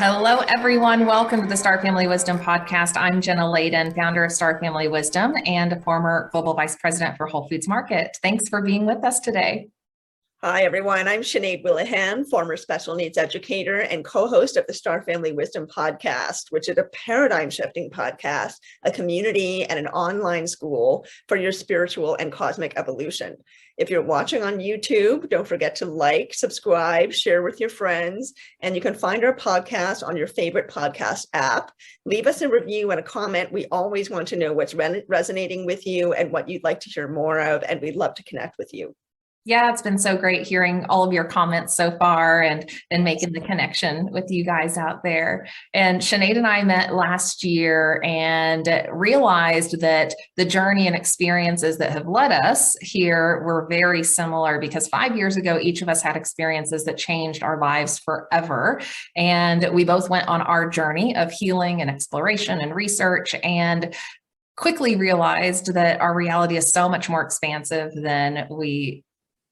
Hello, everyone. Welcome to the Star Family Wisdom podcast. I'm Jenna Layden, founder of Star Family Wisdom and a former global vice president for Whole Foods Market. Thanks for being with us today. Hi, everyone. I'm Sinead Willihan, former special needs educator and co-host of the Star Family Wisdom podcast, which is a paradigm-shifting podcast, a community and an online school for your spiritual and cosmic evolution. If you're watching on YouTube, don't forget to like, subscribe, share with your friends, and you can find our podcast on your favorite podcast app. Leave us a review and a comment. We always want to know what's resonating with you and what you'd like to hear more of, and we'd love to connect with you. Yeah, it's been so great hearing all of your comments so far and making the connection with you guys out there. And Sinead and I met last year and realized that the journey and experiences that have led us here were very similar, because 5 years ago, each of us had experiences that changed our lives forever. And we both went on our journey of healing and exploration and research, and quickly realized that our reality is so much more expansive than we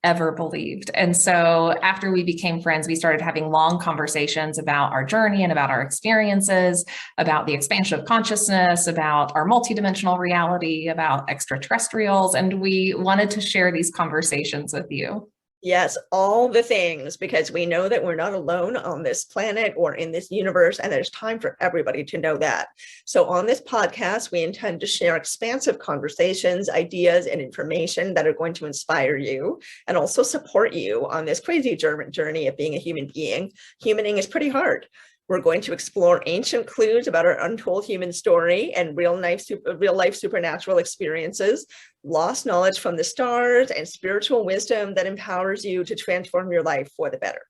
ever believed. And so after we became friends, we started having long conversations about our journey and about our experiences, about the expansion of consciousness, about our multidimensional reality, about extraterrestrials. And we wanted to share these conversations with you. Yes, all the things, because we know that we're not alone on this planet or in this universe, and there's time for everybody to know that. So on this podcast, we intend to share expansive conversations, ideas, and information that are going to inspire you and also support you on this crazy journey of being a human being. Humaning is pretty hard. We're going to explore ancient clues about our untold human story and real life supernatural experiences, lost knowledge from the stars, and spiritual wisdom that empowers you to transform your life for the better.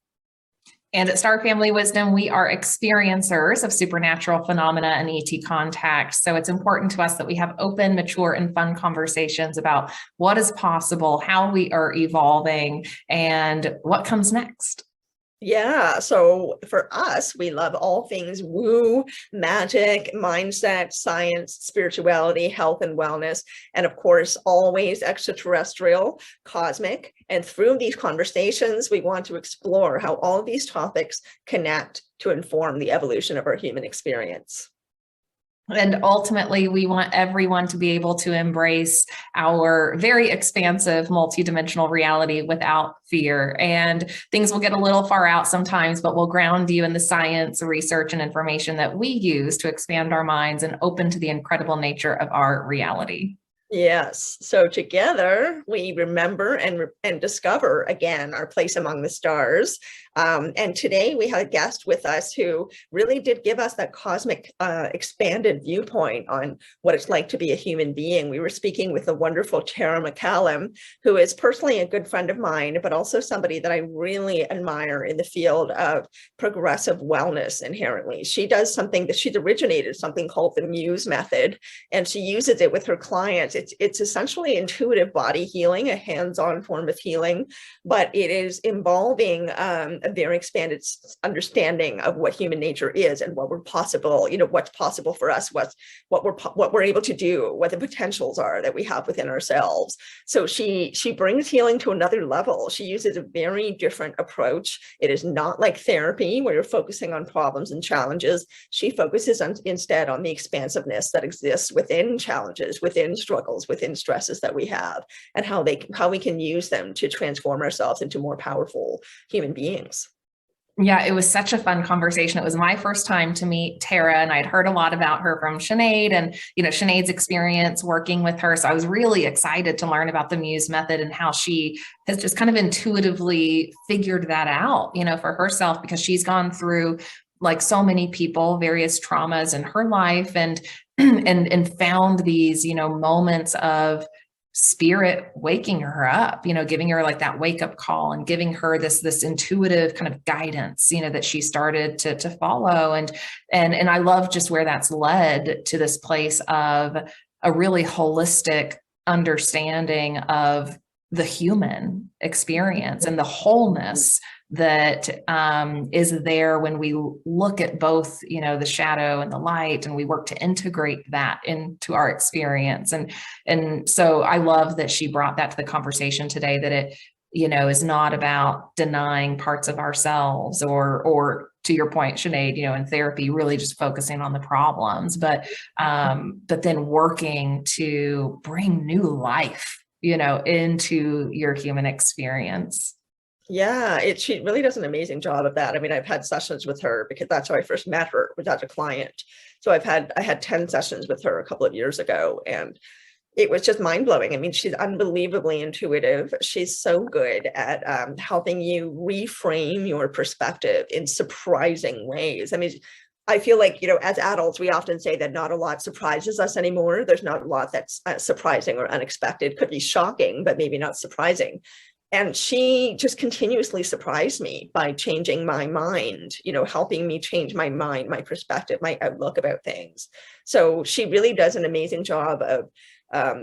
And at Star Family Wisdom, we are experiencers of supernatural phenomena and ET contact. So it's important to us that we have open, mature, and fun conversations about what is possible, how we are evolving, and what comes next. Yeah, so for us, we love all things woo, magic, mindset, science, spirituality, health and wellness, and of course, always extraterrestrial, cosmic. And through these conversations, we want to explore how all of these topics connect to inform the evolution of our human experience. And ultimately, we want everyone to be able to embrace our very expansive multidimensional reality without fear. And things will get a little far out sometimes, but we'll ground you in the science, research, and information that we use to expand our minds and open to the incredible nature of our reality. Yes. So together we remember and discover again our place among the stars. And today we had a guest with us who really did give us that cosmic expanded viewpoint on what it's like to be a human being. We were speaking with the wonderful Tara McCallam, who is personally a good friend of mine, but also somebody that I really admire in the field of progressive wellness inherently. She does something that she's originated something called the Muse Method, and she uses it with her clients. It's essentially intuitive body healing, a hands-on form of healing, but it is involving a very expanded understanding of what human nature is and what we're possible, what's possible for us, what we're able to do, what the potentials are that we have within ourselves. So she brings healing to another level. She uses a very different approach. It is not like therapy where you're focusing on problems and challenges. She focuses instead on the expansiveness that exists within challenges, within struggles, within stresses that we have, and how we can use them to transform ourselves into more powerful human beings. Yeah, it was such a fun conversation. It was my first time to meet Tara, and I'd heard a lot about her from Sinead and, Sinead's experience working with her. So I was really excited to learn about the Muse Method and how she has just kind of intuitively figured that out, for herself, because she's gone through, like so many people, various traumas in her life and found these, moments of spirit waking her up, giving her like that wake up call and giving her this intuitive kind of guidance, that she started to follow. And I love just where that's led to this place of a really holistic understanding of the human experience and the wholeness that is there when we look at both, the shadow and the light, and we work to integrate that into our experience. And so I love that she brought that to the conversation today, that is not about denying parts of ourselves or to your point, Sinead, in therapy, really just focusing on the problems, but then working to bring new life, into your human experience. Yeah, she really does an amazing job of that. I mean, I've had sessions with her because that's how I first met her, was as a client. So I had 10 sessions with her a couple of years ago, and it was just mind blowing. I mean, she's unbelievably intuitive. She's so good at helping you reframe your perspective in surprising ways. I mean, I feel like, as adults, we often say that not a lot surprises us anymore. There's not a lot that's surprising or unexpected. Could be shocking, but maybe not surprising. And she just continuously surprised me by changing my mind, helping me change my mind, my perspective, my outlook about things. So she really does an amazing job of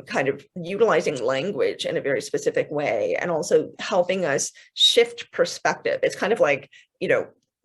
kind of utilizing language in a very specific way, and also helping us shift perspective. It's kind of like,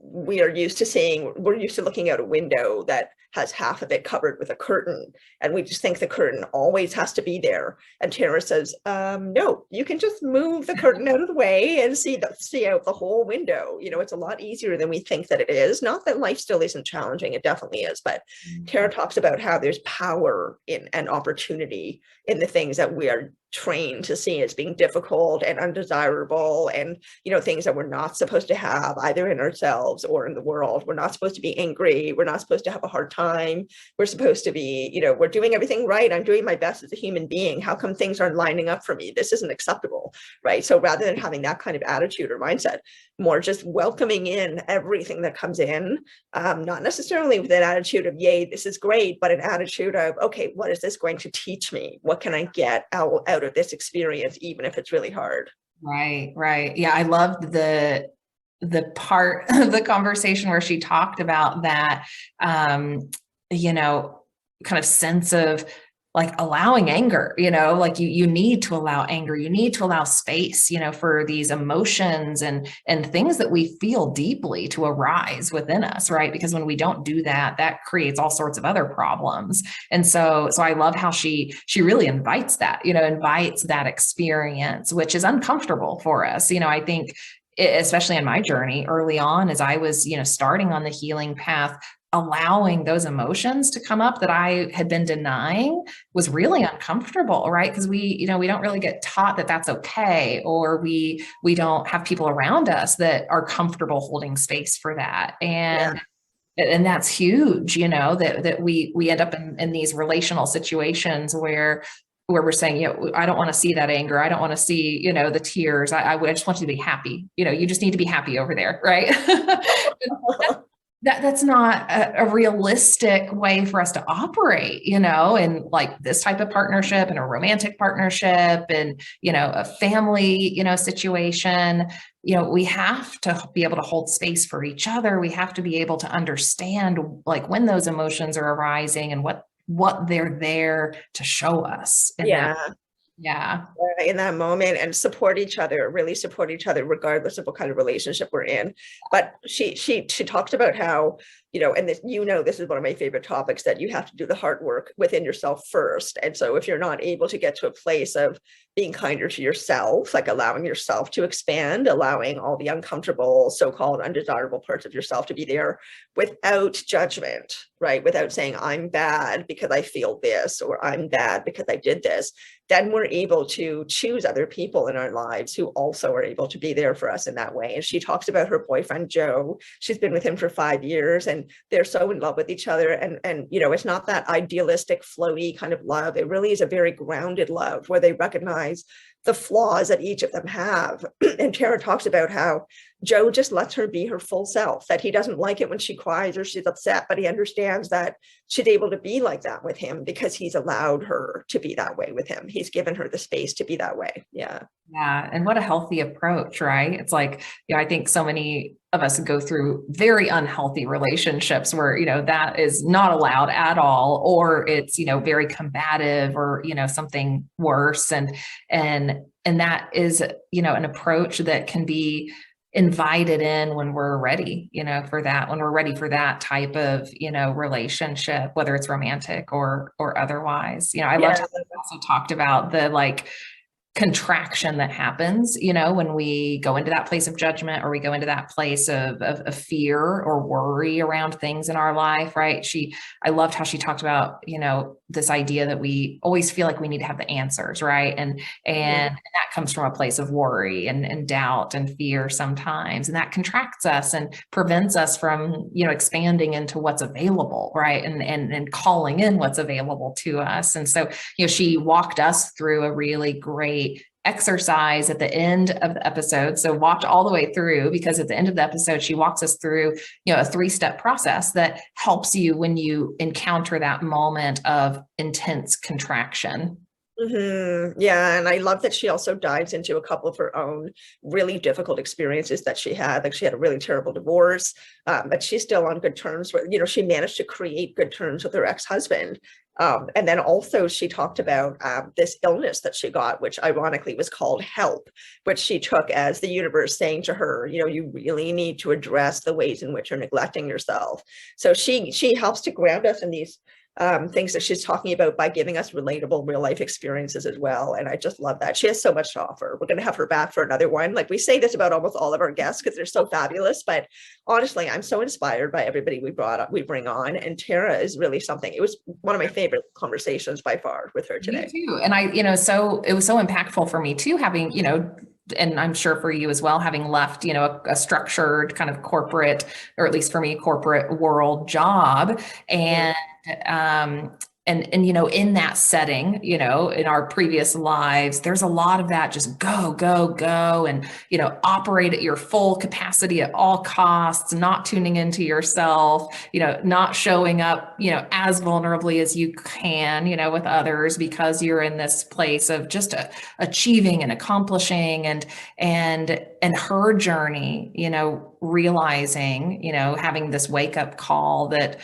we're used to looking out a window that has half of it covered with a curtain, and we just think the curtain always has to be there. And Tara says, no, you can just move the curtain out of the way and see out the whole window. It's a lot easier than we think that it is. Not that life still isn't challenging, it definitely is, but Tara talks about how there's power in and opportunity in the things that we are trained to see as being difficult and undesirable, and things that we're not supposed to have either in ourselves or in the world. We're not supposed to be angry, we're not supposed to have a hard time, we're supposed to be, we're doing everything right, I'm doing my best as a human being, how come things aren't lining up for me, this isn't acceptable, right? So rather than having that kind of attitude or mindset, more just welcoming in everything that comes in, not necessarily with an attitude of yay, this is great, but an attitude of, okay, what is this going to teach me? What can I get out of this experience, even if it's really hard? Right. Yeah, I loved the part of the conversation where she talked about that, kind of sense of like allowing anger, like you need to allow anger, you need to allow space, for these emotions and things that we feel deeply to arise within us, right? Because when we don't do that, that creates all sorts of other problems. And so I love how she really invites that, invites that experience, which is uncomfortable for us. I think, especially in my journey early on, as I was, starting on the healing path, allowing those emotions to come up that I had been denying was really uncomfortable, right? Because we don't really get taught that that's okay, or we don't have people around us that are comfortable holding space for that. And that's huge, that we end up in these relational situations where we're saying, I don't want to see that anger. I don't want to see, the tears. I just want you to be happy. You just need to be happy over there. Right. That's not a realistic way for us to operate, in like this type of partnership and a romantic partnership and, a family, situation. We have to be able to hold space for each other. We have to be able to understand like when those emotions are arising and what they're there to show us. Yeah. In that moment, and really support each other, regardless of what kind of relationship we're in. But she talked about how, and this, this is one of my favorite topics, that you have to do the hard work within yourself first. And so if you're not able to get to a place of being kinder to yourself, like allowing yourself to expand, allowing all the uncomfortable, so-called undesirable parts of yourself to be there without judgment, right? Without saying, I'm bad because I feel this, or I'm bad because I did this, then we're able to choose other people in our lives who also are able to be there for us in that way. And she talks about her boyfriend, Joe. She's been with him for 5 years, and they're so in love with each other. And it's not that idealistic, floaty kind of love. It really is a very grounded love where they recognize the flaws that each of them have. And Tara talks about how Joe just lets her be her full self, that he doesn't like it when she cries or she's upset, but he understands that she's able to be like that with him because he's allowed her to be that way with him. He's given her the space to be that way. Yeah. Yeah. And what a healthy approach, right? It's like, I think so many of us go through very unhealthy relationships where, that is not allowed at all, or it's, very combative or, something worse. And that is, an approach that can be invited in when we're ready, for that, when we're ready for that type of, relationship, whether it's romantic or otherwise. I loved how we also talked about the, like, contraction that happens, when we go into that place of judgment, or we go into that place of fear or worry around things in our life, right? I loved how she talked about, this idea that we always feel like we need to have the answers, right? And that comes from a place of worry and doubt and fear sometimes. And that contracts us and prevents us from, expanding into what's available, right? And calling in what's available to us. And so, she walked us through a really great exercise at the end of the episode. So watch all the way through, because at the end of the episode, she walks us through, a 3-step process that helps you when you encounter that moment of intense contraction. Yeah. And I love that she also dives into a couple of her own really difficult experiences that she had. Like, she had a really terrible divorce, but she's still on good terms with, she managed to create good terms with her ex-husband. And then also she talked about this illness that she got, which ironically was called HELP, which she took as the universe saying to her, you really need to address the ways in which you're neglecting yourself. So she helps to ground us in these things that she's talking about by giving us relatable real life experiences as well. And I just love that. She has so much to offer. We're going to have her back for another one. Like, we say this about almost all of our guests because they're so fabulous, but honestly, I'm so inspired by everybody we bring on. And Tara is really something. It was one of my favorite conversations by far with her today. Me too. And so it was so impactful for me too, having, and I'm sure for you as well, having left, a structured kind of corporate, or at least for me, corporate world job. And, in that setting, in our previous lives, there's a lot of that, just go, go, go, and, operate at your full capacity at all costs, not tuning into yourself, not showing up, as vulnerably as you can, with others, because you're in this place of just achieving and accomplishing, and her journey, realizing, having this wake up call that,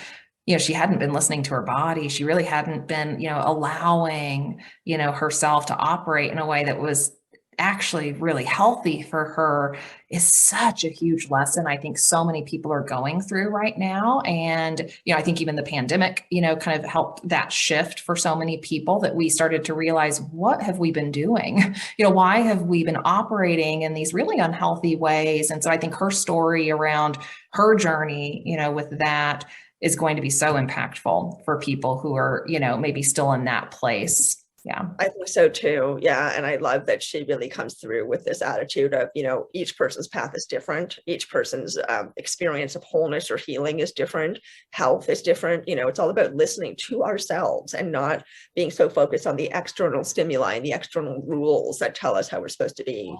she hadn't been listening to her body. She really hadn't been, allowing, herself to operate in a way that was actually really healthy for her, is such a huge lesson I think so many people are going through right now. And, I think even the pandemic, kind of helped that shift for so many people, that we started to realize, what have we been doing? Why have we been operating in these really unhealthy ways? And so I think her story around her journey, with that, is going to be so impactful for people who are, maybe still in that place. Yeah. I think so too. Yeah. And I love that she really comes through with this attitude of, each person's path is different. Each person's experience of wholeness or healing is different. Health is different. It's all about listening to ourselves and not being so focused on the external stimuli and the external rules that tell us how we're supposed to be.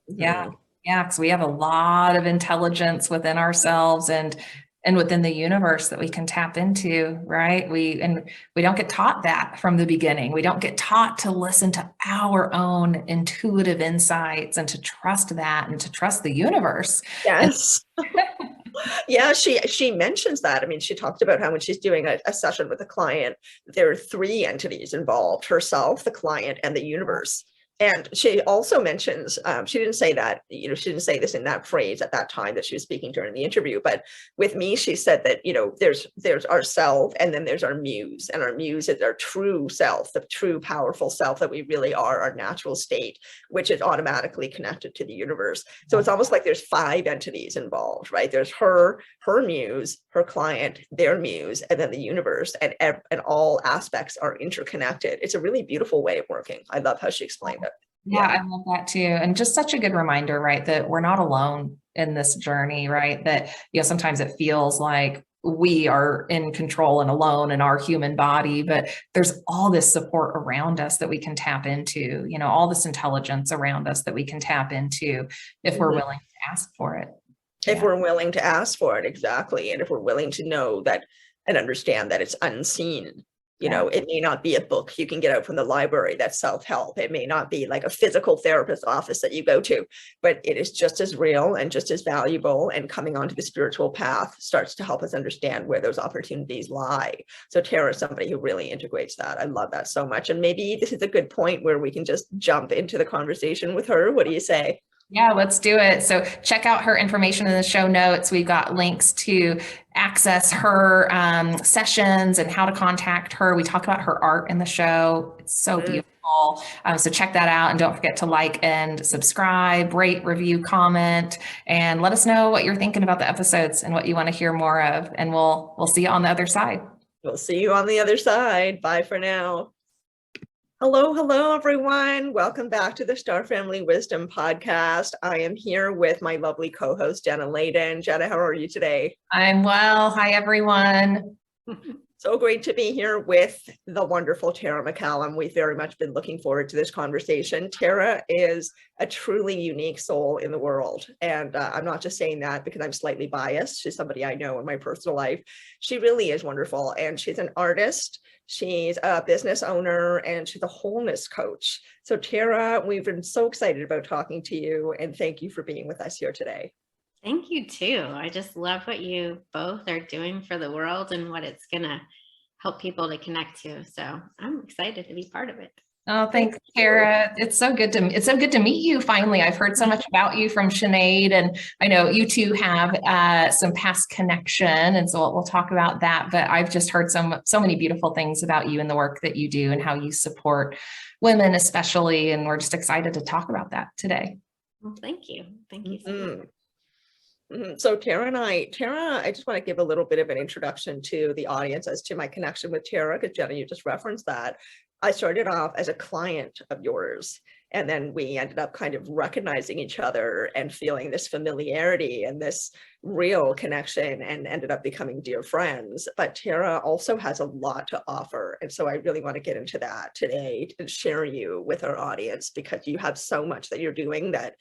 Yeah. Yeah. Because we have a lot of intelligence within ourselves and within the universe that we can tap into, right? We don't get taught that from the beginning. We don't get taught to listen to our own intuitive insights and to trust that and to trust the universe. Yes. Yeah, she mentions that. I mean, she talked about how when she's doing a session with a client, there are 3 entities involved: herself, the client, and the universe. And she also mentions, she didn't say that, she didn't say this in that phrase at that time that she was speaking during the interview, but with me, she said that, there's ourself, and then there's our muse, and our muse is our true self, the true powerful self that we really are, our natural state, which is automatically connected to the universe. So it's almost like there's 5 entities involved, right? There's her muse, her client, their muse, and then the universe, and all aspects are interconnected. It's a really beautiful way of working. I love how she explained it. Yeah, I love that too. And just such a good reminder, right, that we're not alone in this journey, right? That, sometimes it feels like we are in control and alone in our human body, but there's all this support around us that we can tap into, all this intelligence around us that we can tap into if we're willing to ask for it. If we're willing to ask for it, exactly. And if we're willing to know that and understand that it's unseen. It may not be a book you can get out from the library that's self-help. It may not be like a physical therapist office that you go to, but it is just as real and just as valuable. And coming onto the spiritual path starts to help us understand where those opportunities lie. So Tara is somebody who really integrates that. I love that so much. And maybe this is a good point where we can just jump into the conversation with her. What do you say? Yeah, let's do it. So check out her information in the show notes. We've got links to access her sessions and how to contact her. We talk about her art in the show. It's so Mm. beautiful. So check that out and don't forget to like and subscribe, rate, review, comment, and let us know what you're thinking about the episodes and what you want to hear more of. And we'll see you on the other side. We'll see you on the other side. Bye for now. Hello, everyone. Welcome back to the Star Family Wisdom Podcast. I am here with my lovely co-host, Jenna Layden. Jenna, how are you today? I'm well. Hi, everyone. So great to be here with the wonderful Tara McCallam. We've very much been looking forward to this conversation. Tara is a truly unique soul in the world. And I'm not just saying that because I'm slightly biased. She's somebody I know in my personal life. She really is wonderful. And she's an artist. She's a business owner and she's a wholeness coach. So Tara, we've been so excited about talking to you and thank you for being with us here today. Thank you too. I just love what you both are doing for the world and what it's going to help people to connect to. So I'm excited to be part of it. Oh, thanks, Tara. It's so good to meet you finally. I've heard so much about you from Sinead, and I know you two have some past connection, and so we'll talk about that. But I've just heard so many beautiful things about you and the work that you do and how you support women, especially. And we're just excited to talk about that today. Well, thank you. Thank you so much. So Tara, I just want to give a little bit of an introduction to the audience as to my connection with Tara, because Jenna, you just referenced that. I started off as a client of yours, and then we ended up kind of recognizing each other and feeling this familiarity and this real connection and ended up becoming dear friends. But Tara also has a lot to offer. And so I really want to get into that today and share you with our audience, because you have so much that you're doing that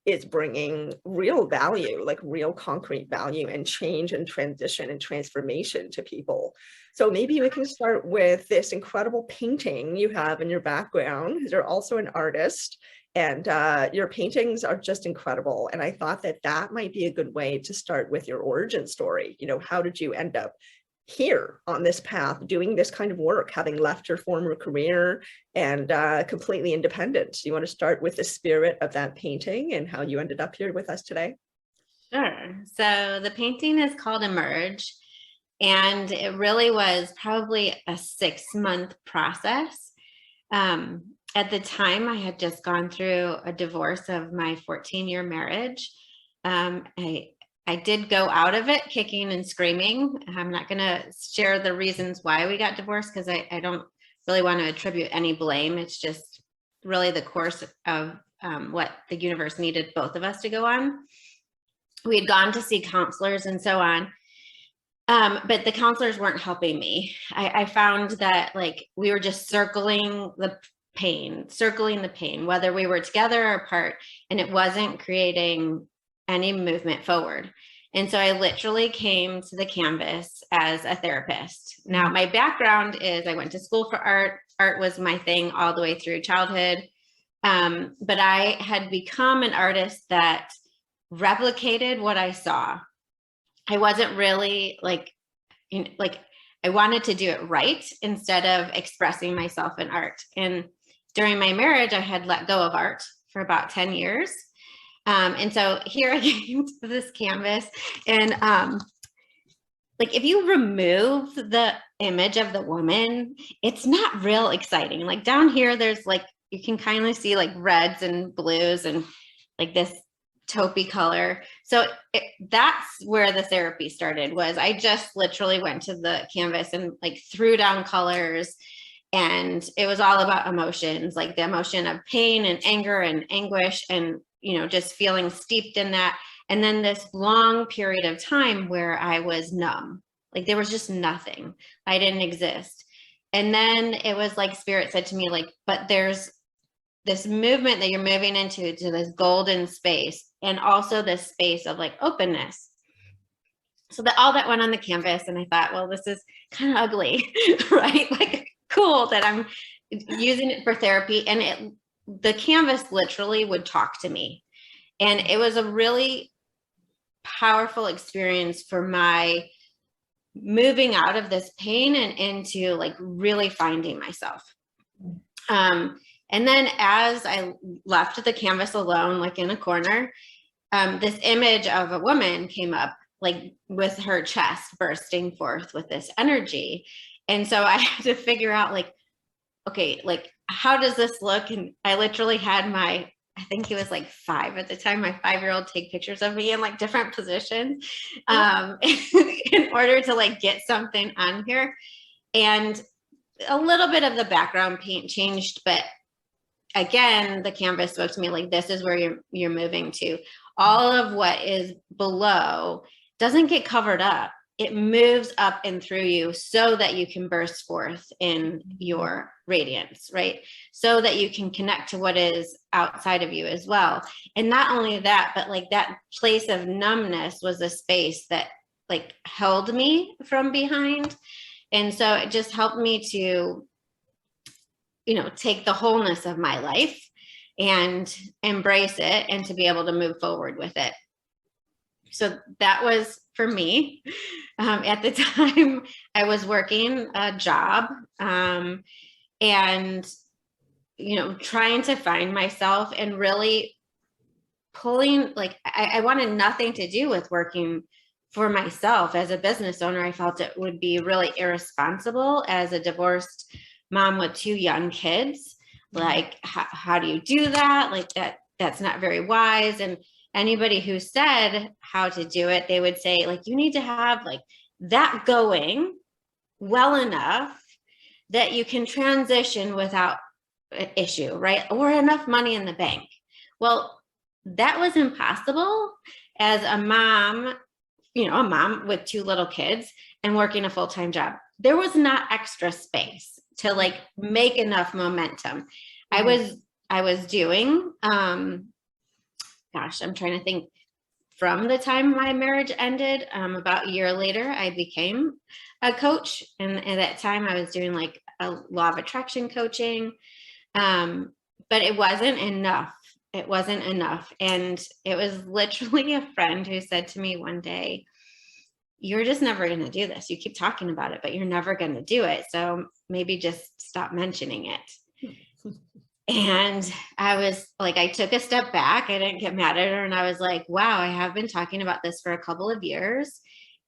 is bringing real value, like real concrete value and change and transition and transformation to people. So maybe we can start with this incredible painting you have in your background, because you're also an artist and your paintings are just incredible. And I thought that that might be a good way to start with your origin story. You know, how did you end up here on this path, doing this kind of work, having left your former career and completely independent? You want to start with the spirit of that painting and how you ended up here with us today? Sure. So the painting is called Emerge, and it really was probably a 6-month process. At the time, I had just gone through a divorce of my 14-year marriage. I did go out of it kicking and screaming. I'm not going to share the reasons why we got divorced, because I don't really want to attribute any blame. It's just really the course of what the universe needed both of us to go on. We had gone to see counselors and so on, but the counselors weren't helping me. I found that like we were just circling the pain, whether we were together or apart, and it wasn't creating any movement forward. And so I literally came to the canvas as a therapist. Now, my background is I went to school for art. Art was my thing all the way through childhood. But I had become an artist that replicated what I saw. I wasn't really like I wanted to do it right instead of expressing myself in art. And during my marriage, I had let go of art for about 10 years. And so here I came to this canvas, and like if you remove the image of the woman, it's not real exciting. Like down here, there's like, you can kind of see like reds and blues and like this taupey color. So that's where the therapy started. Was I just literally went to the canvas and like threw down colors. And it was all about emotions, like the emotion of pain and anger and anguish and, you know, just feeling steeped in that. And then this long period of time where I was numb, like there was just nothing. I didn't exist. And then it was like spirit said to me, like, but there's this movement that you're moving into, to this golden space, and also this space of like openness. So that all that went on the canvas. And I thought, well, this is kind of ugly, right? Like cool that I'm using it for therapy. And the canvas literally would talk to me. And it was a really powerful experience for my moving out of this pain and into like really finding myself. And then as I left the canvas alone, like in a corner, this image of a woman came up, like with her chest bursting forth with this energy. And so I had to figure out like, okay, like, how does this look? And I literally had I think he was like 5 at the time, my 5-year-old take pictures of me in like different positions in order to like get something on here. And a little bit of the background paint changed, but again, the canvas spoke to me like, this is where you're moving to. All of what is below doesn't get covered up. It moves up and through you so that you can burst forth in your radiance, right? So that you can connect to what is outside of you as well. And not only that, but like that place of numbness was a space that like held me from behind. And so it just helped me to, take the wholeness of my life and embrace it and to be able to move forward with it. So that was for me. At the time, I was working a job and, trying to find myself and really pulling, like, I wanted nothing to do with working for myself as a business owner. I felt it would be really irresponsible as a divorced mom with 2 young kids. Like, how do you do that? Like that's not very wise. And anybody who said how to do it, they would say like, you need to have like that going well enough that you can transition without issue, right? Or enough money in the bank. Well, that was impossible as a mom, a mom with 2 little kids and working a full-time job. There was not extra space to like make enough momentum. Mm-hmm. I was doing, I'm trying to think, from the time my marriage ended, about a year later, I became a coach. And at that time I was doing like a law of attraction coaching. But it wasn't enough. It wasn't enough. And it was literally a friend who said to me one day, you're just never going to do this. You keep talking about it, but you're never going to do it. So maybe just stop mentioning it. And I was like, I took a step back. I didn't get mad at her. And I was like, wow, I have been talking about this for a couple of years.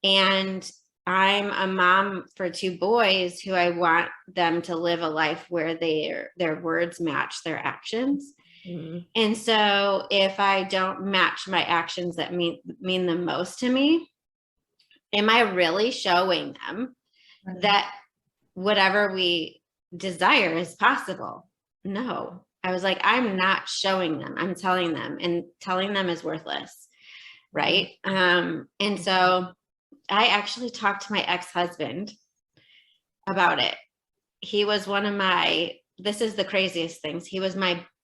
And I'm a mom for 2 boys who I want them to live a life where their words match their actions. Mm-hmm. And so if I don't match my actions that mean the most to me, am I really showing them that whatever we desire is possible? No. I was like, I'm not showing them. I'm telling them, and telling them is worthless. Right. And so I actually talked to my ex-husband about it. He was this is the craziest things. He was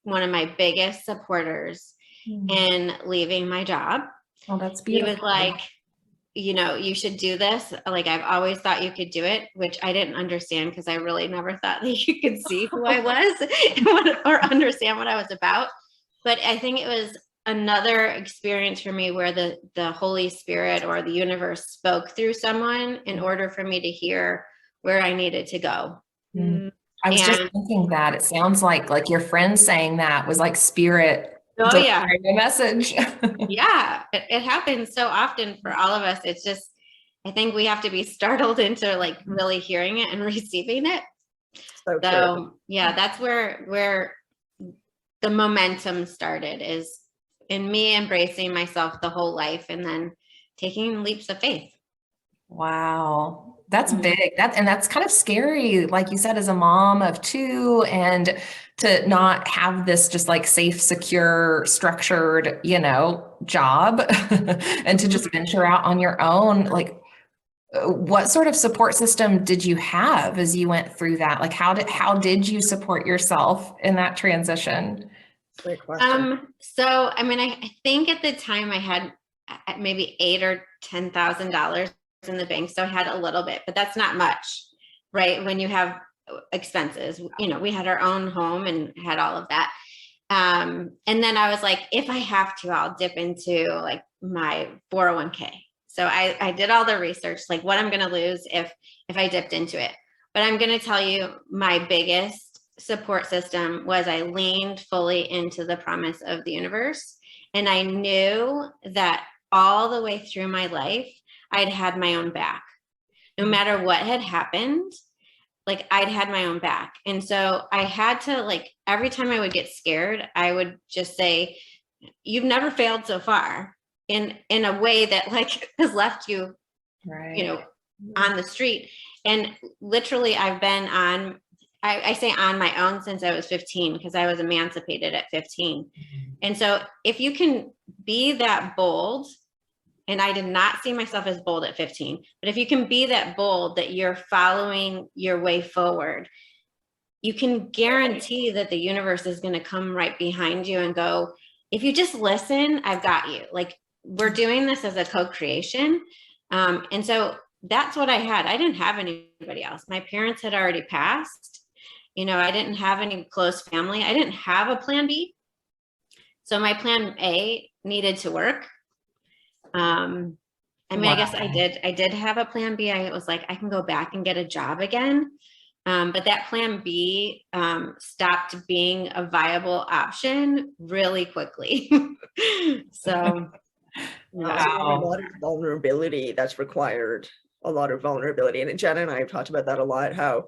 one of my biggest supporters in leaving my job. Oh, that's beautiful. He was like, you should do this. Like, I've always thought you could do it, which I didn't understand because I really never thought that you could see who I was or understand what I was about. But I think it was another experience for me where the Holy Spirit or the universe spoke through someone in order for me to hear where I needed to go. Mm. I was just thinking that it sounds like your friend saying that was like spirit. Oh yeah. A message. Yeah. It happens so often for all of us. It's just, I think we have to be startled into like really hearing it and receiving it. So yeah, that's where the momentum started, is in me embracing myself the whole life and then taking leaps of faith. Wow. That's big. That's kind of scary, like you said, as a mom of 2, and to not have this just like safe, secure, structured, job and to just venture out on your own. Like, what sort of support system did you have as you went through that? Like, how did you support yourself in that transition? Great question. So, I think at the time I had maybe $8,000 or $10,000 in the bank. So I had a little bit, but that's not much, right? When you have expenses, we had our own home and had all of that. And then I was like, if I have to, I'll dip into like my 401k. So I did all the research, like what I'm going to lose if I dipped into it. But I'm going to tell you, my biggest support system was I leaned fully into the promise of the universe. And I knew that all the way through my life, I'd had my own back. No matter what had happened, like I'd had my own back. And so I had to, like, every time I would get scared, I would just say, you've never failed so far, in a way that like has left you, you know, on the street. And literally I've been on, I say on my own since I was 15, because I was emancipated at 15. And so if you can be that bold, and I did not see myself as bold at 15, but if you can be that bold that you're following your way forward, you can guarantee that the universe is going to come right behind you and go, if you just listen, I've got you. Like, we're doing this as a co-creation. And so that's what I had. I didn't have anybody else. My parents had already passed. You know, I didn't have any close family. I didn't have a plan B. So my plan A needed to work. I mean, wow. I guess I did have a plan B. I was like, I can go back and get a job again. But that plan B stopped being a viable option really quickly. So, wow. A lot of vulnerability that's required, a lot of vulnerability. And Jenna and I have talked about that a lot, how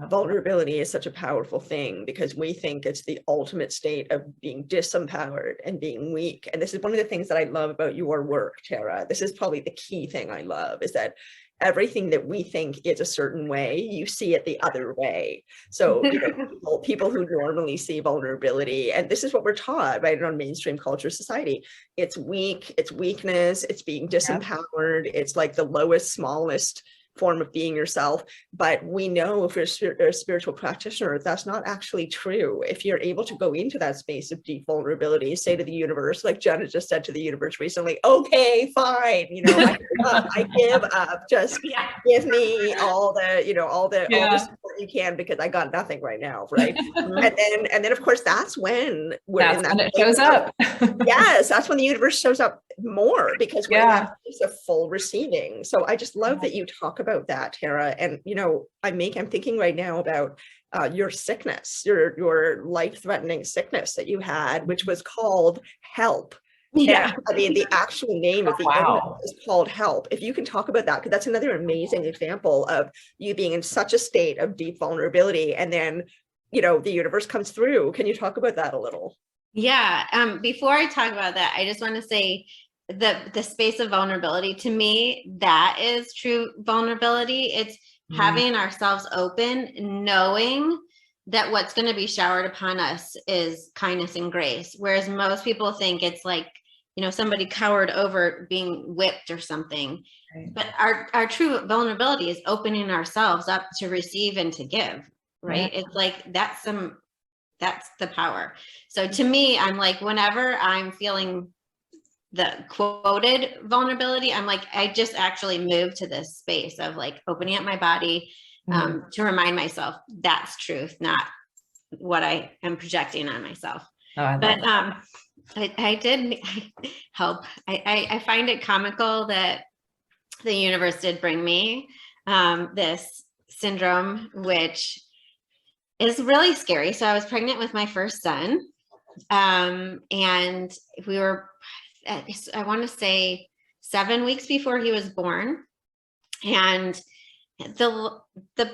vulnerability is such a powerful thing, because we think it's the ultimate state of being disempowered and being weak. And this is one of the things that I love about your work, Tara. This is probably the key thing I love, is that everything that we think is a certain way, you see it the other way. So, you know, people who normally see vulnerability, and this is what we're taught, right, in our mainstream culture society, it's weak, it's weakness, it's being disempowered, it's like the lowest, smallest form of being yourself. But we know, if you're a spiritual practitioner, that's not actually true. If you're able to go into that space of deep vulnerability, say to the universe, like Jenna just said to the universe recently, okay, fine, you know, I give up, just give me all the, you know, all the support you can, because I got nothing right now, right? and then of course that's when it shows up. Yes, that's when the universe shows up more, because we're in that place of full receiving. So I just love that you talk about that, Tara. And you know, I'm thinking right now about your sickness, your life-threatening sickness that you had, which was called HELP. Yeah, I mean, the actual name of the illness is called HELP. If you can talk about that, because that's another amazing example of you being in such a state of deep vulnerability, and then, you know, the universe comes through. Can you talk about that a little? Yeah. Before I talk about that, I just want to say the space of vulnerability, to me, that is true vulnerability. It's having ourselves open, knowing that what's going to be showered upon us is kindness and grace. Whereas most people think it's like, you know, somebody cowered over being whipped or something. Right. But our true vulnerability is opening ourselves up to receive and to give, right? It's like, that's the power. So to me, I'm like, whenever I'm feeling the quoted vulnerability, I'm like, I just actually move to this space of like opening up my body to remind myself that's truth, not what I am projecting on myself. I did help. I find it comical that the universe did bring me this syndrome, which is really scary. So I was pregnant with my first son, and we were, I want to say 7 weeks before he was born. And the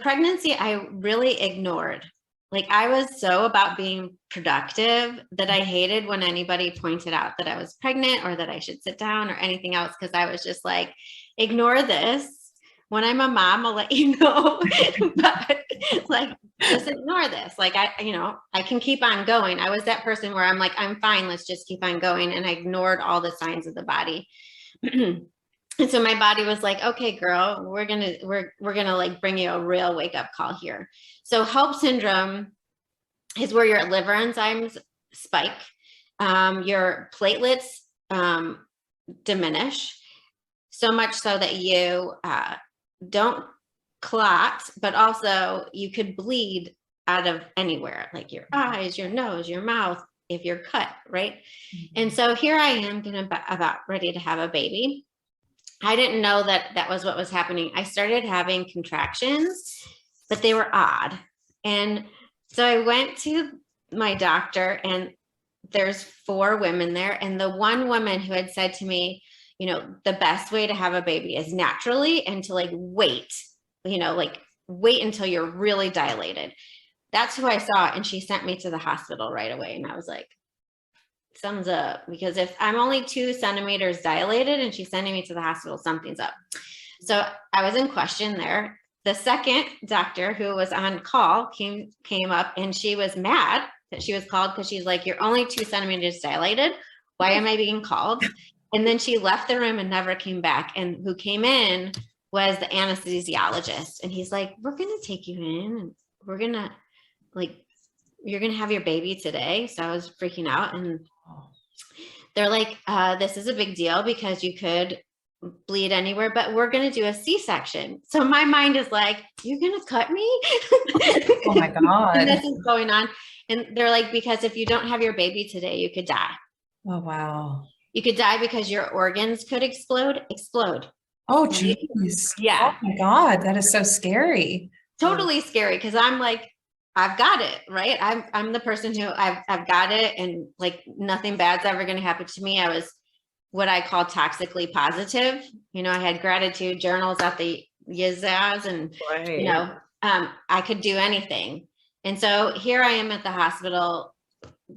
pregnancy I really ignored. Like, I was so about being productive that I hated when anybody pointed out that I was pregnant or that I should sit down or anything else, because I was just like, ignore this. When I'm a mom, I'll let you know. But like, just ignore this. Like, I can keep on going. I was that person where I'm like, I'm fine, let's just keep on going. And I ignored all the signs of the body. And so my body was like, okay, girl, we're gonna like bring you a real wake up call here. So HELP syndrome is where your liver enzymes spike, your platelets diminish, so much so that you don't clot, but also you could bleed out of anywhere, like your eyes, your nose, your mouth, if you're cut, right? And so here I am about ready to have a baby. I didn't know that was what was happening. I started having contractions, but they were odd. And So I went to my doctor, and there's 4 women there. And the one woman who had said to me, you know, the best way to have a baby is naturally, and to like wait, you know, like wait until you're really dilated. That's who I saw. And she sent me to the hospital right away. And I was like, thumbs up, because if I'm only 2 centimeters dilated and she's sending me to the hospital, something's up. So I was in question there. The second doctor who was on call came up, and she was mad that she was called, because she's like, you're only 2 centimeters dilated. Why am I being called? And then she left the room and never came back. And who came in was the anesthesiologist. And he's like, we're going to take you in, and we're going to like, you're going to have your baby today. So I was freaking out, and they're like, this is a big deal because you could bleed anywhere, but we're going to do a C-section. So my mind is like, you're going to cut me? Oh my God. And this is going on. And they're like, because if you don't have your baby today, you could die. Oh, wow. You could die because your organs could explode. Oh, Right? geez. Yeah. Oh my God. That is so scary. Totally scary, because I'm like, I've got it, right? I'm the person who I've got it, and like nothing bad's ever going to happen to me. I was what I call toxically positive. You know, I had gratitude journals at the Yazaz, and Right. you know, I could do anything. And so here I am at the hospital,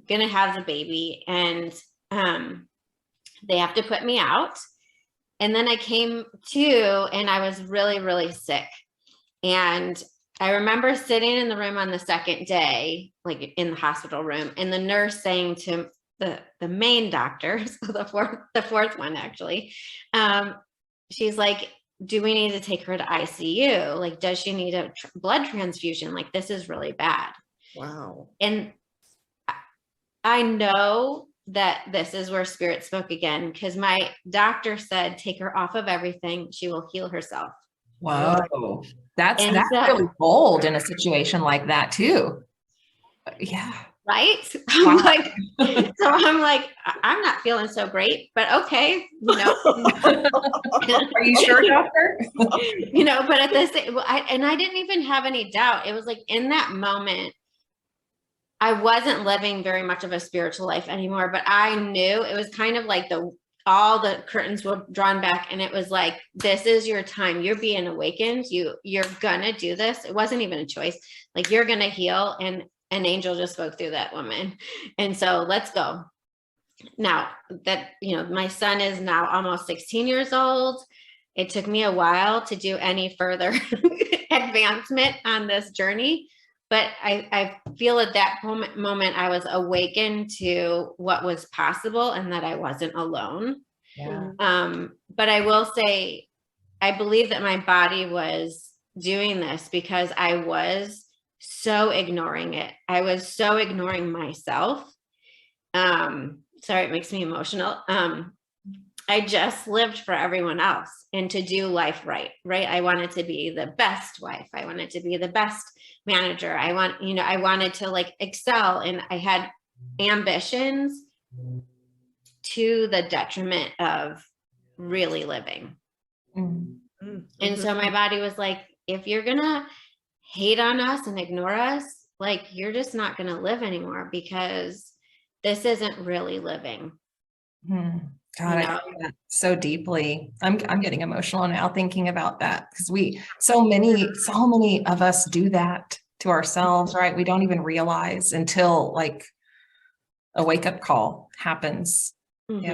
gonna have the baby, and they have to put me out. And then I came to, and I was really, really sick. And I remember sitting in the room on the second day, like in the hospital room, and the nurse saying to the main doctor, so the fourth one actually, she's like, do we need to take her to ICU? Like, does she need a blood transfusion? Like, this is really bad. Wow. And I know that this is where spirit spoke again, because my doctor said, take her off of everything. She will heal herself. Whoa. That's And so- really bold in a situation like that too. Yeah. Right? Wow. I'm like, I'm not feeling so great, but okay, you know. Are you sure, doctor? You know, but at this, I didn't even have any doubt. It was like in that moment, I wasn't living very much of a spiritual life anymore, but I knew it was kind of like all the curtains were drawn back, and it was like, this is your time. You're being awakened. You're gonna do this. It wasn't even a choice. Like, you're gonna heal. And an angel just spoke through that woman. And so let's go. Now that, you know, my son is now almost 16 years old. It took me a while to do any further advancement on this journey. But I feel at that moment I was awakened to what was possible, and that I wasn't alone. Yeah. But I will say, I believe that my body was doing this because I was so ignoring it. I was so ignoring myself. Sorry, it makes me emotional. I just lived for everyone else and to do life right. I wanted to be the best wife. I wanted to be the best manager. I wanted to like excel, and I had ambitions to the detriment of really living. Mm-hmm. And so my body was like, if you're gonna hate on us and ignore us, like, you're just not gonna live anymore, because this isn't really living. God, I feel that so deeply. I'm getting emotional now thinking about that, because so many of us do that to ourselves, right? We don't even realize until like a wake-up call happens. Mm-hmm. Yeah.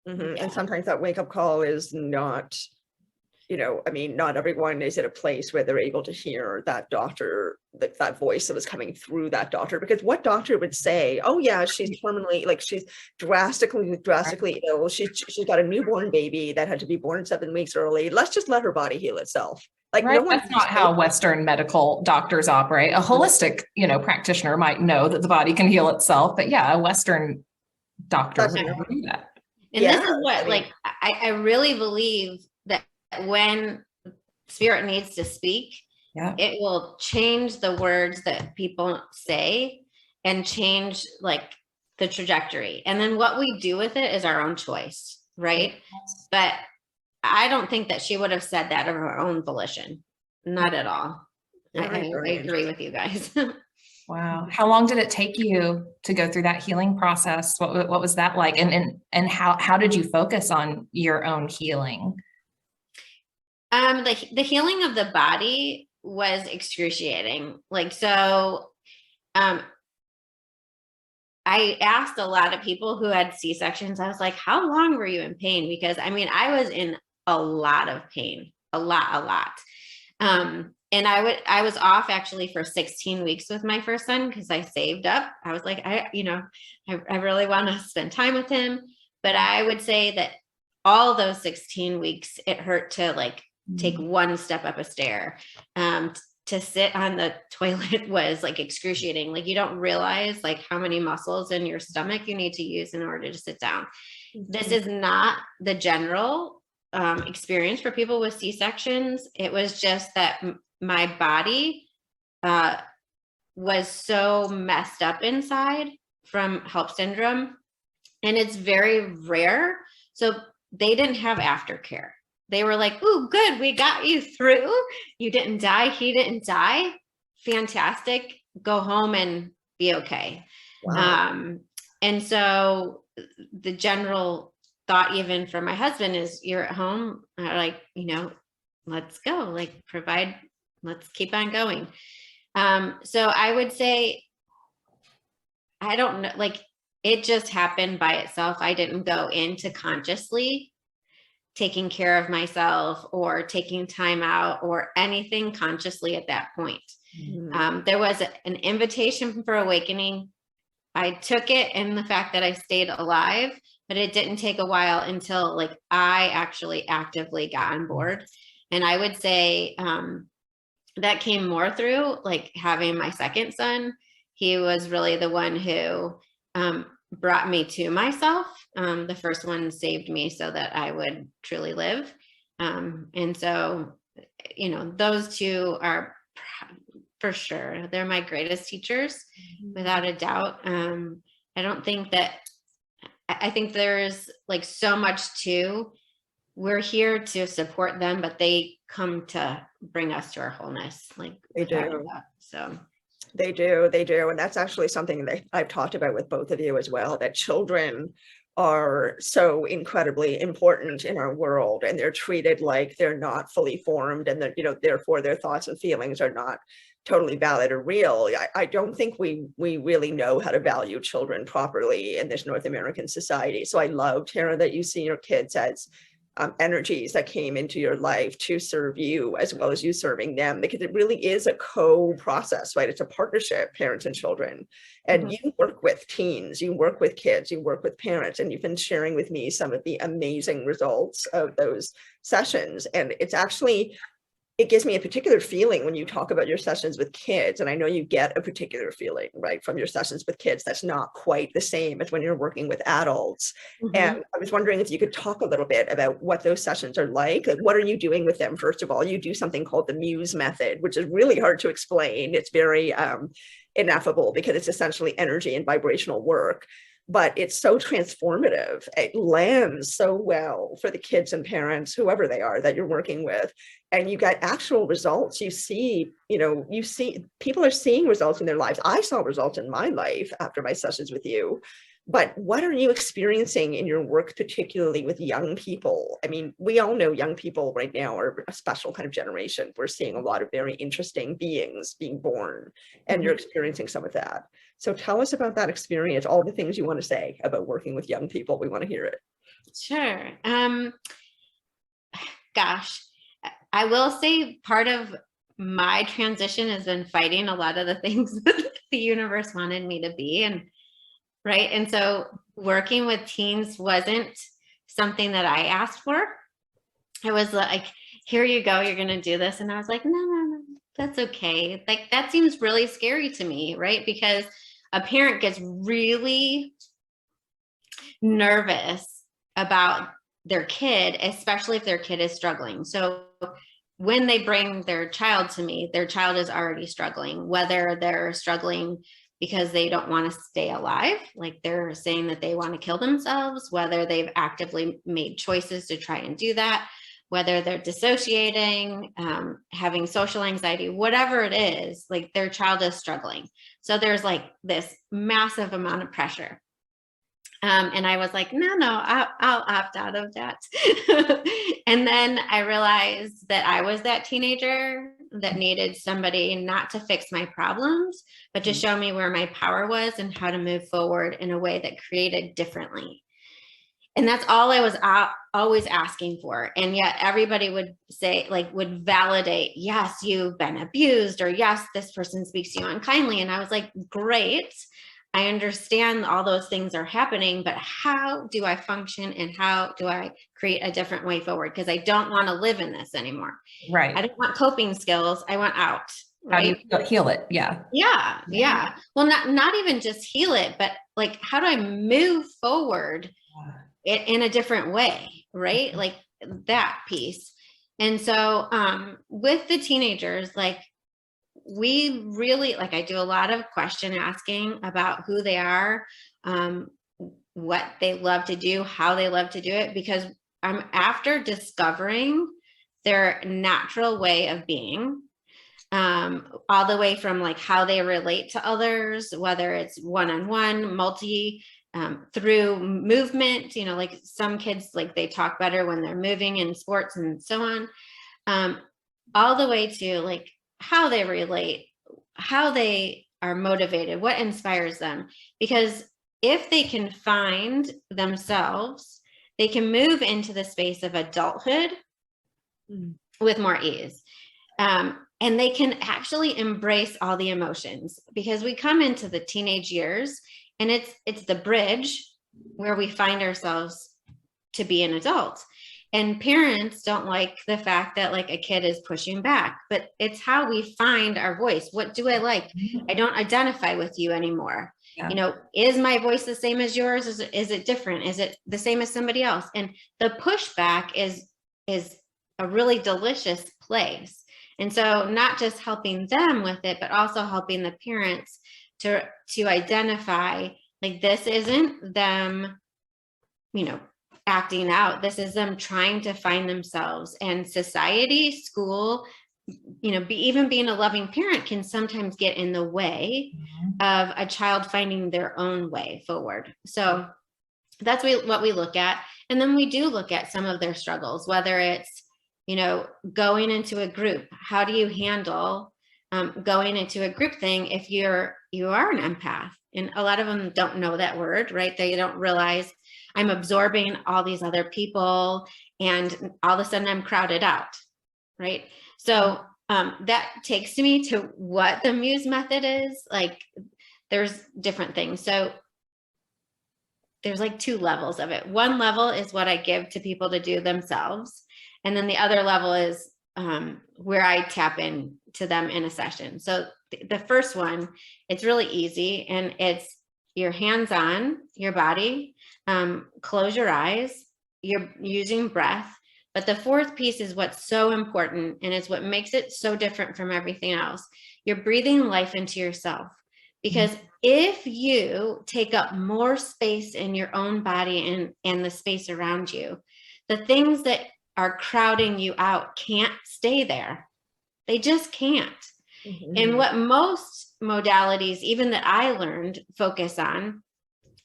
Mm-hmm. Yeah. And sometimes that wake-up call is not, not everyone is at a place where they're able to hear that doctor, that voice that was coming through that doctor. Because what doctor would say, oh yeah, she's terminally, like, she's drastically ill. She's got a newborn baby that had to be born 7 weeks early. Let's just let her body heal itself. Like, right. No one. That's not how Western medical doctors operate. A holistic, practitioner might know that the body can heal itself, but yeah, a Western doctor would never do that. And this is what, I really believe that when spirit needs to speak, it will change the words that people say and change like the trajectory. And then what we do with it is our own choice, right? But I don't think that she would have said that of her own volition. Not at all. I agree with you guys. Wow. How long did it take you to go through that healing process? What was that like? And how did you focus on your own healing? The healing of the body was excruciating. Like, so, I asked a lot of people who had C-sections. I was like, how long were you in pain? Because I mean, I was in a lot of pain, a lot. And I was off actually for 16 weeks with my first son because I saved up. I was like, I really want to spend time with him. But I would say that all those 16 weeks, it hurt to like take one step up a stair. To sit on the toilet was like excruciating. Like, you don't realize like how many muscles in your stomach you need to use in order to sit down. This is not the general experience for people with C-sections. It was just that my body was so messed up inside from HELLP syndrome, and it's very rare. So they didn't have aftercare. They were like, "Ooh, good, we got you through. You didn't die. He didn't die. Fantastic. Go home and be okay." Wow. And so the general thought, even for my husband, is you're at home, like, let's go, like, provide, let's keep on going. So I would say, I don't know, like, it just happened by itself. I didn't go into consciously taking care of myself or taking time out or anything consciously at that point. There was an invitation for awakening. I took it in the fact that I stayed alive, but it didn't take a while until like I actually actively got on board. And I would say that came more through like having my second son. He was really the one who brought me to myself. The first one saved me so that I would truly live. And so, those two are for sure, they're my greatest teachers, without a doubt. I think there's like so much too. We're here to support them, but they come to bring us to our wholeness. Like, They without a do. doubt. So They do. And that's actually something that I've talked about with both of you as well, that children are so incredibly important in our world, and they're treated like they're not fully formed, and that, therefore their thoughts and feelings are not totally valid or real. I don't think we really know how to value children properly in this North American society. So I love, Tara, that you see your kids as energies that came into your life to serve you as well as you serving them, because it really is a co-process, right? It's a partnership, parents and children. And you work with teens, you work with kids, you work with parents, and you've been sharing with me some of the amazing results of those sessions. And it's actually, it gives me a particular feeling when you talk about your sessions with kids. And I know you get a particular feeling, right, from your sessions with kids that's not quite the same as when you're working with adults. And I was wondering if you could talk a little bit about what those sessions are like. Like, what are you doing with them? First of all, you do something called the Muse Method, which is really hard to explain. It's very ineffable because it's essentially energy and vibrational work. But it's so transformative. It lands so well for the kids and parents, whoever they are that you're working with. And you get actual results. You see people are seeing results in their lives. I saw results in my life after my sessions with you. But what are you experiencing in your work, particularly with young people? I mean, we all know young people right now are a special kind of generation. We're seeing a lot of very interesting beings being born, and you're experiencing some of that. So tell us about that experience, all the things you want to say about working with young people. We want to hear it. Sure. Gosh, I will say part of my transition has been fighting a lot of the things that the universe wanted me to be. And so working with teens wasn't something that I asked for. It was like, here you go, you're going to do this. And I was like, no, that's okay. Like, that seems really scary to me, right? Because a parent gets really nervous about their kid, especially if their kid is struggling. So when they bring their child to me, their child is already struggling, whether they're struggling because they don't want to stay alive, like they're saying that they want to kill themselves, whether they've actively made choices to try and do that, whether they're dissociating, having social anxiety, whatever it is, like their child is struggling. So there's like this massive amount of pressure. And I was like, no, I'll opt out of that. And then I realized that I was that teenager that needed somebody not to fix my problems, but to show me where my power was and how to move forward in a way that created differently. And that's all I was always asking for. And yet everybody would say, like, would validate, yes, you've been abused, or yes, this person speaks to you unkindly. And I was like, great. I understand all those things are happening, but how do I function and how do I create a different way forward? Because I don't want to live in this anymore. Right. I don't want coping skills. I want out. Right? How do you heal it? Yeah. Yeah. Well, not even just heal it, but like, how do I move forward in a different way? Right. Like that piece. And so with the teenagers, like, we really, like, I do a lot of question asking about who they are, what they love to do, how they love to do it, because I'm after discovering their natural way of being, all the way from like how they relate to others, whether it's one-on-one, multi, through movement, you know, like some kids, like they talk better when they're moving in sports and so on, all the way to like how they relate, how they are motivated, what inspires them. Because if they can find themselves, they can move into the space of adulthood with more ease. And they can actually embrace all the emotions, because we come into the teenage years and it's the bridge where we find ourselves to be an adult. And parents don't like the fact that like a kid is pushing back, but it's how we find our voice. What do I like? I don't identify with you anymore. Yeah. You know, is my voice the same as yours? Is it different? Is it the same as somebody else? And the pushback is a really delicious place. And so not just helping them with it, but also helping the parents to identify, like, this isn't them, you know, acting out. This is them trying to find themselves. And society, school, you know, even being a loving parent can sometimes get in the way of a child finding their own way forward. So that's what we look at. And then we do look at some of their struggles, whether it's, you know, going into a group. How do you handle going into a group thing if you are an empath? And a lot of them don't know that word, right? They don't realize I'm absorbing all these other people and all of a sudden I'm crowded out, right? So that takes me to what the Muse Method is. Like, there's different things. So there's like two levels of it. One level is what I give to people to do themselves. And then the other level is where I tap in to them in a session. So the first one, it's really easy, and it's your hands on your body, close your eyes, you're using breath. But the fourth piece is what's so important, and it's what makes it so different from everything else. You're breathing life into yourself. Because if you take up more space in your own body and the space around you, the things that are crowding you out can't stay there. They just can't. And what most modalities, even that I learned, focus on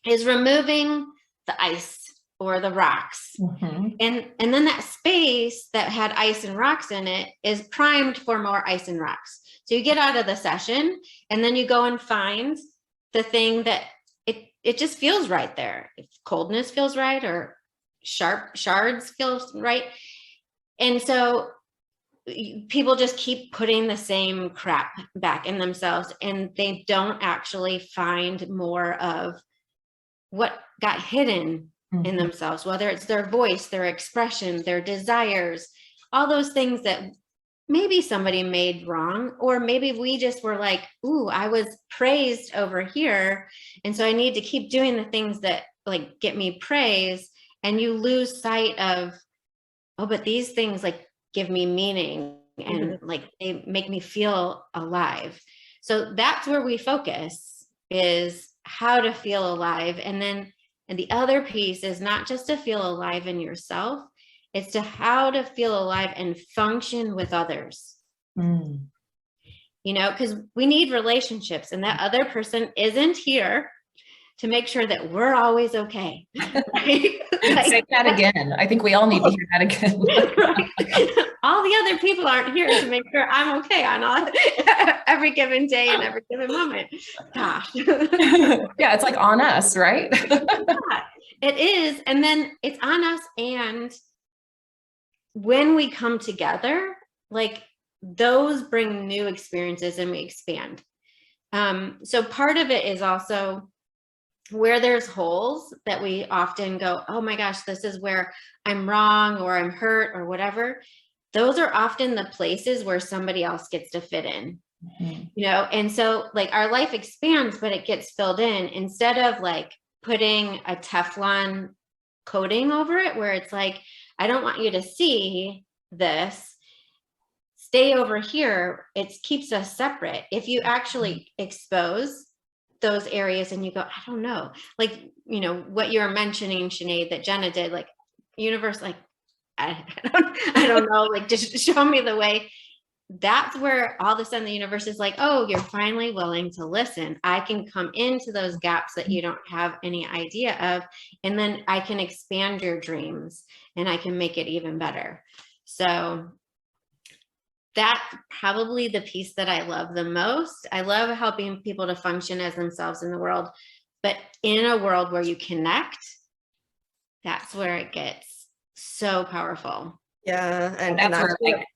is removing the ice or the rocks. And then that space that had ice and rocks in it is primed for more ice and rocks. So you get out of the session and then you go and find the thing that it just feels right there. If coldness feels right, or shards feels right. And so people just keep putting the same crap back in themselves, and they don't actually find more of what got hidden in themselves, whether it's their voice, their expression, their desires, all those things that maybe somebody made wrong, or maybe we just were like, ooh, I was praised over here, and so I need to keep doing the things that like get me praise. And you lose sight of, oh, but these things like give me meaning, and like they make me feel alive. So that's where we focus, is how to feel alive. And the other piece is not just to feel alive in yourself, It's to how to feel alive and function with others. Mm. You know, because we need relationships, and that other person isn't here to make sure that we're always okay. Right? Like, Say that again. I think we all need to hear that again. right? All the other people aren't here to make sure I'm okay on every given day and every given moment. Gosh. Yeah, it's like on us, right? Yeah, it is. And then it's on us. And when we come together, like, those bring new experiences and we expand. So part of it is also where there's holes that we often go, oh my gosh, this is where I'm wrong or I'm hurt or whatever. Those are often the places where somebody else gets to fit in, you know? And so like our life expands, but it gets filled in instead of like putting a Teflon coating over it, where it's like, I don't want you to see this. Stay over here. It keeps us separate. If you actually expose those areas and you go, I don't know, like, you know, what you're mentioning, Sinead, that Jenna did, like, universe, like, I don't know, like, just show me the way. That's where all of a sudden the universe is like, oh, you're finally willing to listen. I can come into those gaps that you don't have any idea of, and then I can expand your dreams and I can make it even better. So that's probably the piece that I love the most. I love helping people to function as themselves in the world, but in a world where you connect, that's where it gets so powerful. Yeah. And that's that's where, like,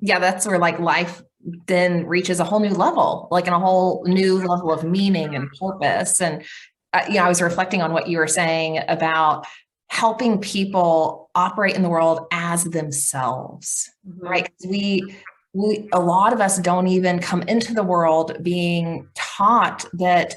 yeah, that's where like life then reaches a whole new level, like in a whole new level of meaning and purpose. And, I was reflecting on what you were saying about helping people operate in the world as themselves, right? We, a lot of us don't even come into the world being taught that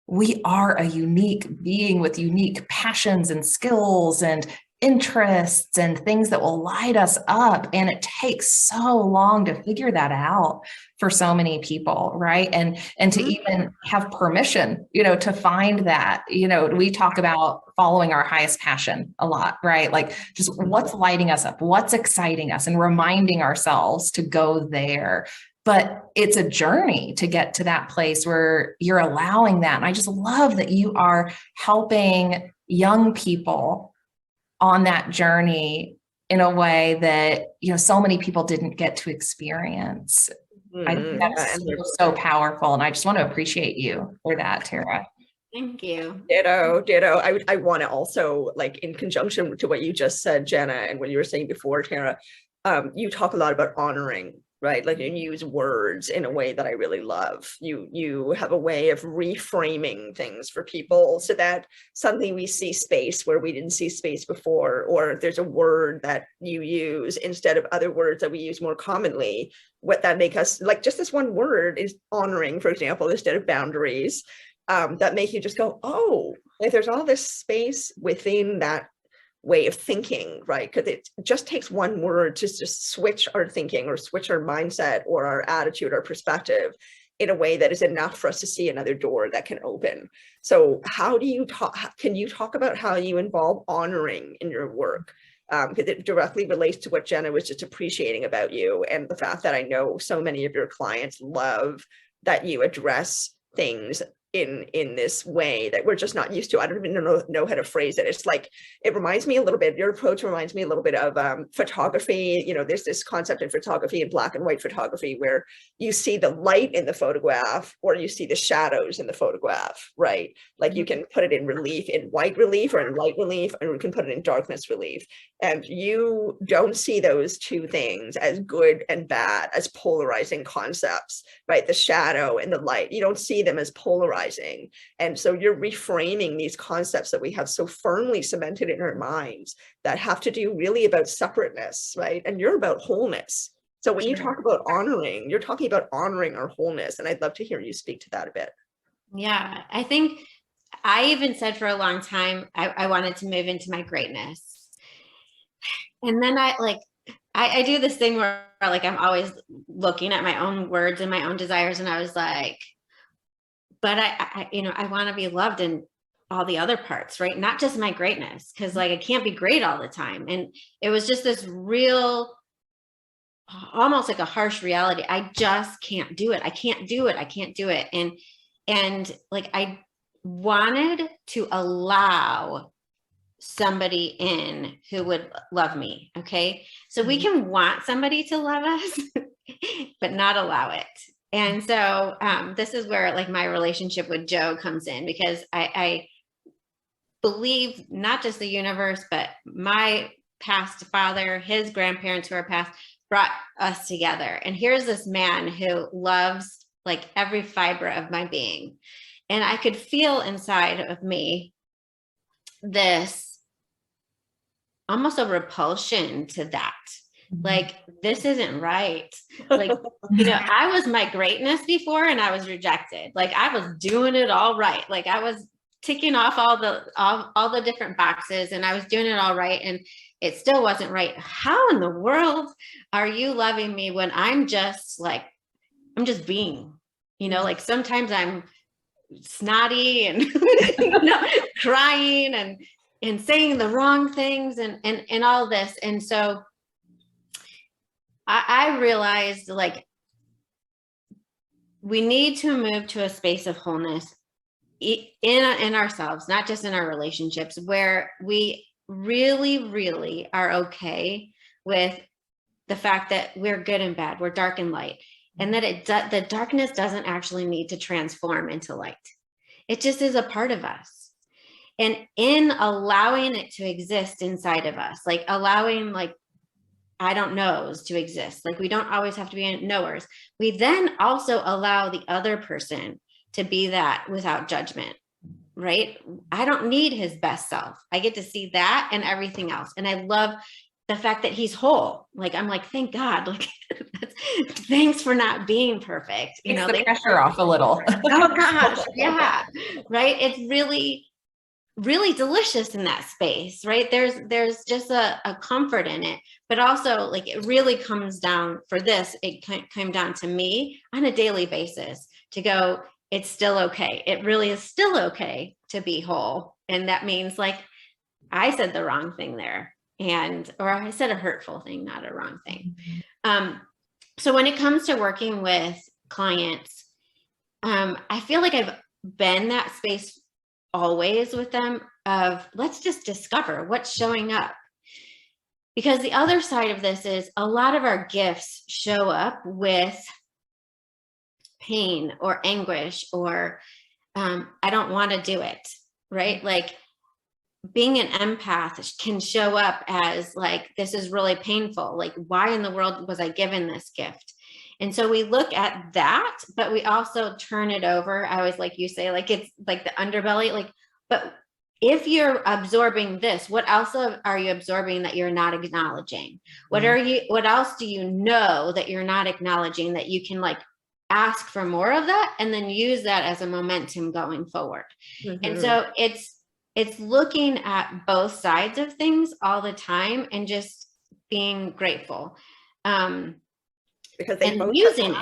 we are a unique being with unique passions and skills and interests and things that will light us up. And it takes so long to figure that out for so many people, right? And to even have permission, to find that, we talk about following our highest passion a lot, right? Like just what's lighting us up, what's exciting us, and reminding ourselves to go there. But it's a journey to get to that place where you're allowing that. And I just love that you are helping young people on that journey in a way that, so many people didn't get to experience. I think that's so powerful. And I just want to appreciate you for that, Tara. Thank you. Ditto. I want to also, like, in conjunction to what you just said, Jenna, and what you were saying before, Tara, you talk a lot about honoring, right? Like, you use words in a way that I really love. You have a way of reframing things for people so that suddenly we see space where we didn't see space before, or there's a word that you use instead of other words that we use more commonly. What that make us, like, just this one word is honoring, for example, instead of boundaries, that make you just go, oh, like there's all this space within that way of thinking, right? Because it just takes one word to just switch our thinking or switch our mindset or our attitude or perspective in a way that is enough for us to see another door that can open. So how do you talk, can you talk about how you involve honoring in your work? Because it directly relates to what Jenna was just appreciating about you, and the fact that I know so many of your clients love that you address things in this way that we're just not used to. I don't even know how to phrase it. It's like, it reminds me a little bit, your approach reminds me a little bit of photography. There's this concept in photography, in black and white photography, where you see the light in the photograph or you see the shadows in the photograph, right? Like you can put it in relief, in white relief or in light relief, and we can put it in darkness relief. And you don't see those two things as good and bad, as polarizing concepts, right? The shadow and the light, you don't see them as polarizing. And so you're reframing these concepts that we have so firmly cemented in our minds that have to do really about separateness, right? And you're about wholeness. So when you talk about honoring, you're talking about honoring our wholeness. And I'd love to hear you speak to that a bit. Yeah, I think I even said for a long time, I wanted to move into my greatness. And then I do this thing where like, I'm always looking at my own words and my own desires. And I was like, but I want to be loved, and all the other parts, right? Not just my greatness, because like I can't be great all the time. And it was just this real, almost like a harsh reality. I just can't do it. I can't do it. I can't do it. And like I wanted to allow somebody in who would love me. Okay. So we can want somebody to love us, but not allow it. And so this is where like my relationship with Joe comes in, because I believe not just the universe, but my past father, his grandparents who are past, brought us together. And here's this man who loves like every fiber of my being. And I could feel inside of me this almost a repulsion to that. Like, this isn't right. Like, you know, I was my greatness before and I was rejected. Like I was doing it all right. Like I was ticking off all the different boxes and I was doing it all right. And it still wasn't right. How in the world are you loving me when I'm just being, you know, like sometimes I'm snotty and you know, crying and saying the wrong things and all this. And so I realized like we need to move to a space of wholeness in ourselves, not just in our relationships, where we really, really are okay with the fact that we're good and bad, we're dark and light, and that the darkness doesn't actually need to transform into light. It just is a part of us. And in allowing it to exist inside of us, like allowing like I don't knows to exist. Like we don't always have to be knowers. We then also allow the other person to be that without judgment, right? I don't need his best self. I get to see that and everything else. And I love the fact that he's whole. Like, I'm like, thank God, like, thanks for not being perfect. You know, the pressure off a little. Oh gosh. Yeah. Right. It's really, really delicious in that space, right? There's just a comfort in it, but also like it really comes down for this. It came down to me on a daily basis to go, it's still okay. It really is still okay to be whole. And that means like, I said the wrong thing there or I said a hurtful thing, not a wrong thing. So when it comes to working with clients, I feel like I've been that space always with them of let's just discover what's showing up. Because the other side of this is a lot of our gifts show up with pain or anguish or I don't want to do it, right? Like being an empath can show up as like, this is really painful. Like, why in the world was I given this gift? And so we look at that, but we also turn it over. I always, like you say, like, it's like the underbelly, like, but if you're absorbing this, what else are you absorbing that you're not acknowledging? What else do you know that you're not acknowledging that you can like ask for more of that and then use that as a momentum going forward? And so it's looking at both sides of things all the time and just being grateful. Because they both using it.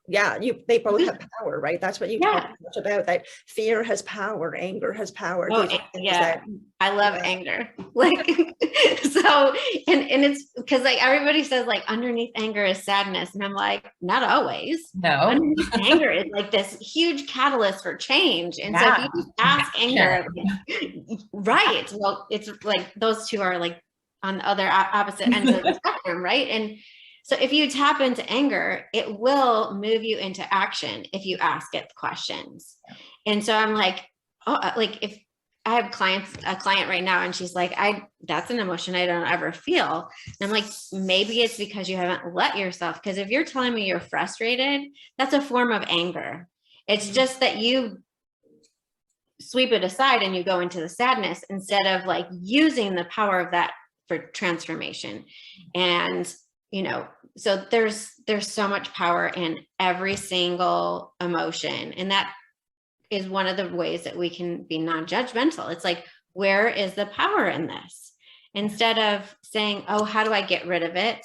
Yeah, they both have power, right? That's what you talk much about, that fear has power, anger has power. Oh, yeah. I love anger. Like, so, and it's because like everybody says like underneath anger is sadness. And I'm like, not always. No. Underneath anger is like this huge catalyst for change. And so if you just ask anger, right. Well, it's like those two are like on the other opposite ends of the spectrum, right? And so if you tap into anger, it will move you into action if you ask it questions. And so I'm like, oh, like if I have a client right now and she's like, that's an emotion I don't ever feel. And I'm like, maybe it's because you haven't let yourself, because if you're telling me you're frustrated, that's a form of anger. It's just that you sweep it aside and you go into the sadness instead of like using the power of that for transformation. And you know, so there's so much power in every single emotion. And that is one of the ways that we can be non-judgmental. It's like, where is the power in this? Instead of saying, oh, how do I get rid of it?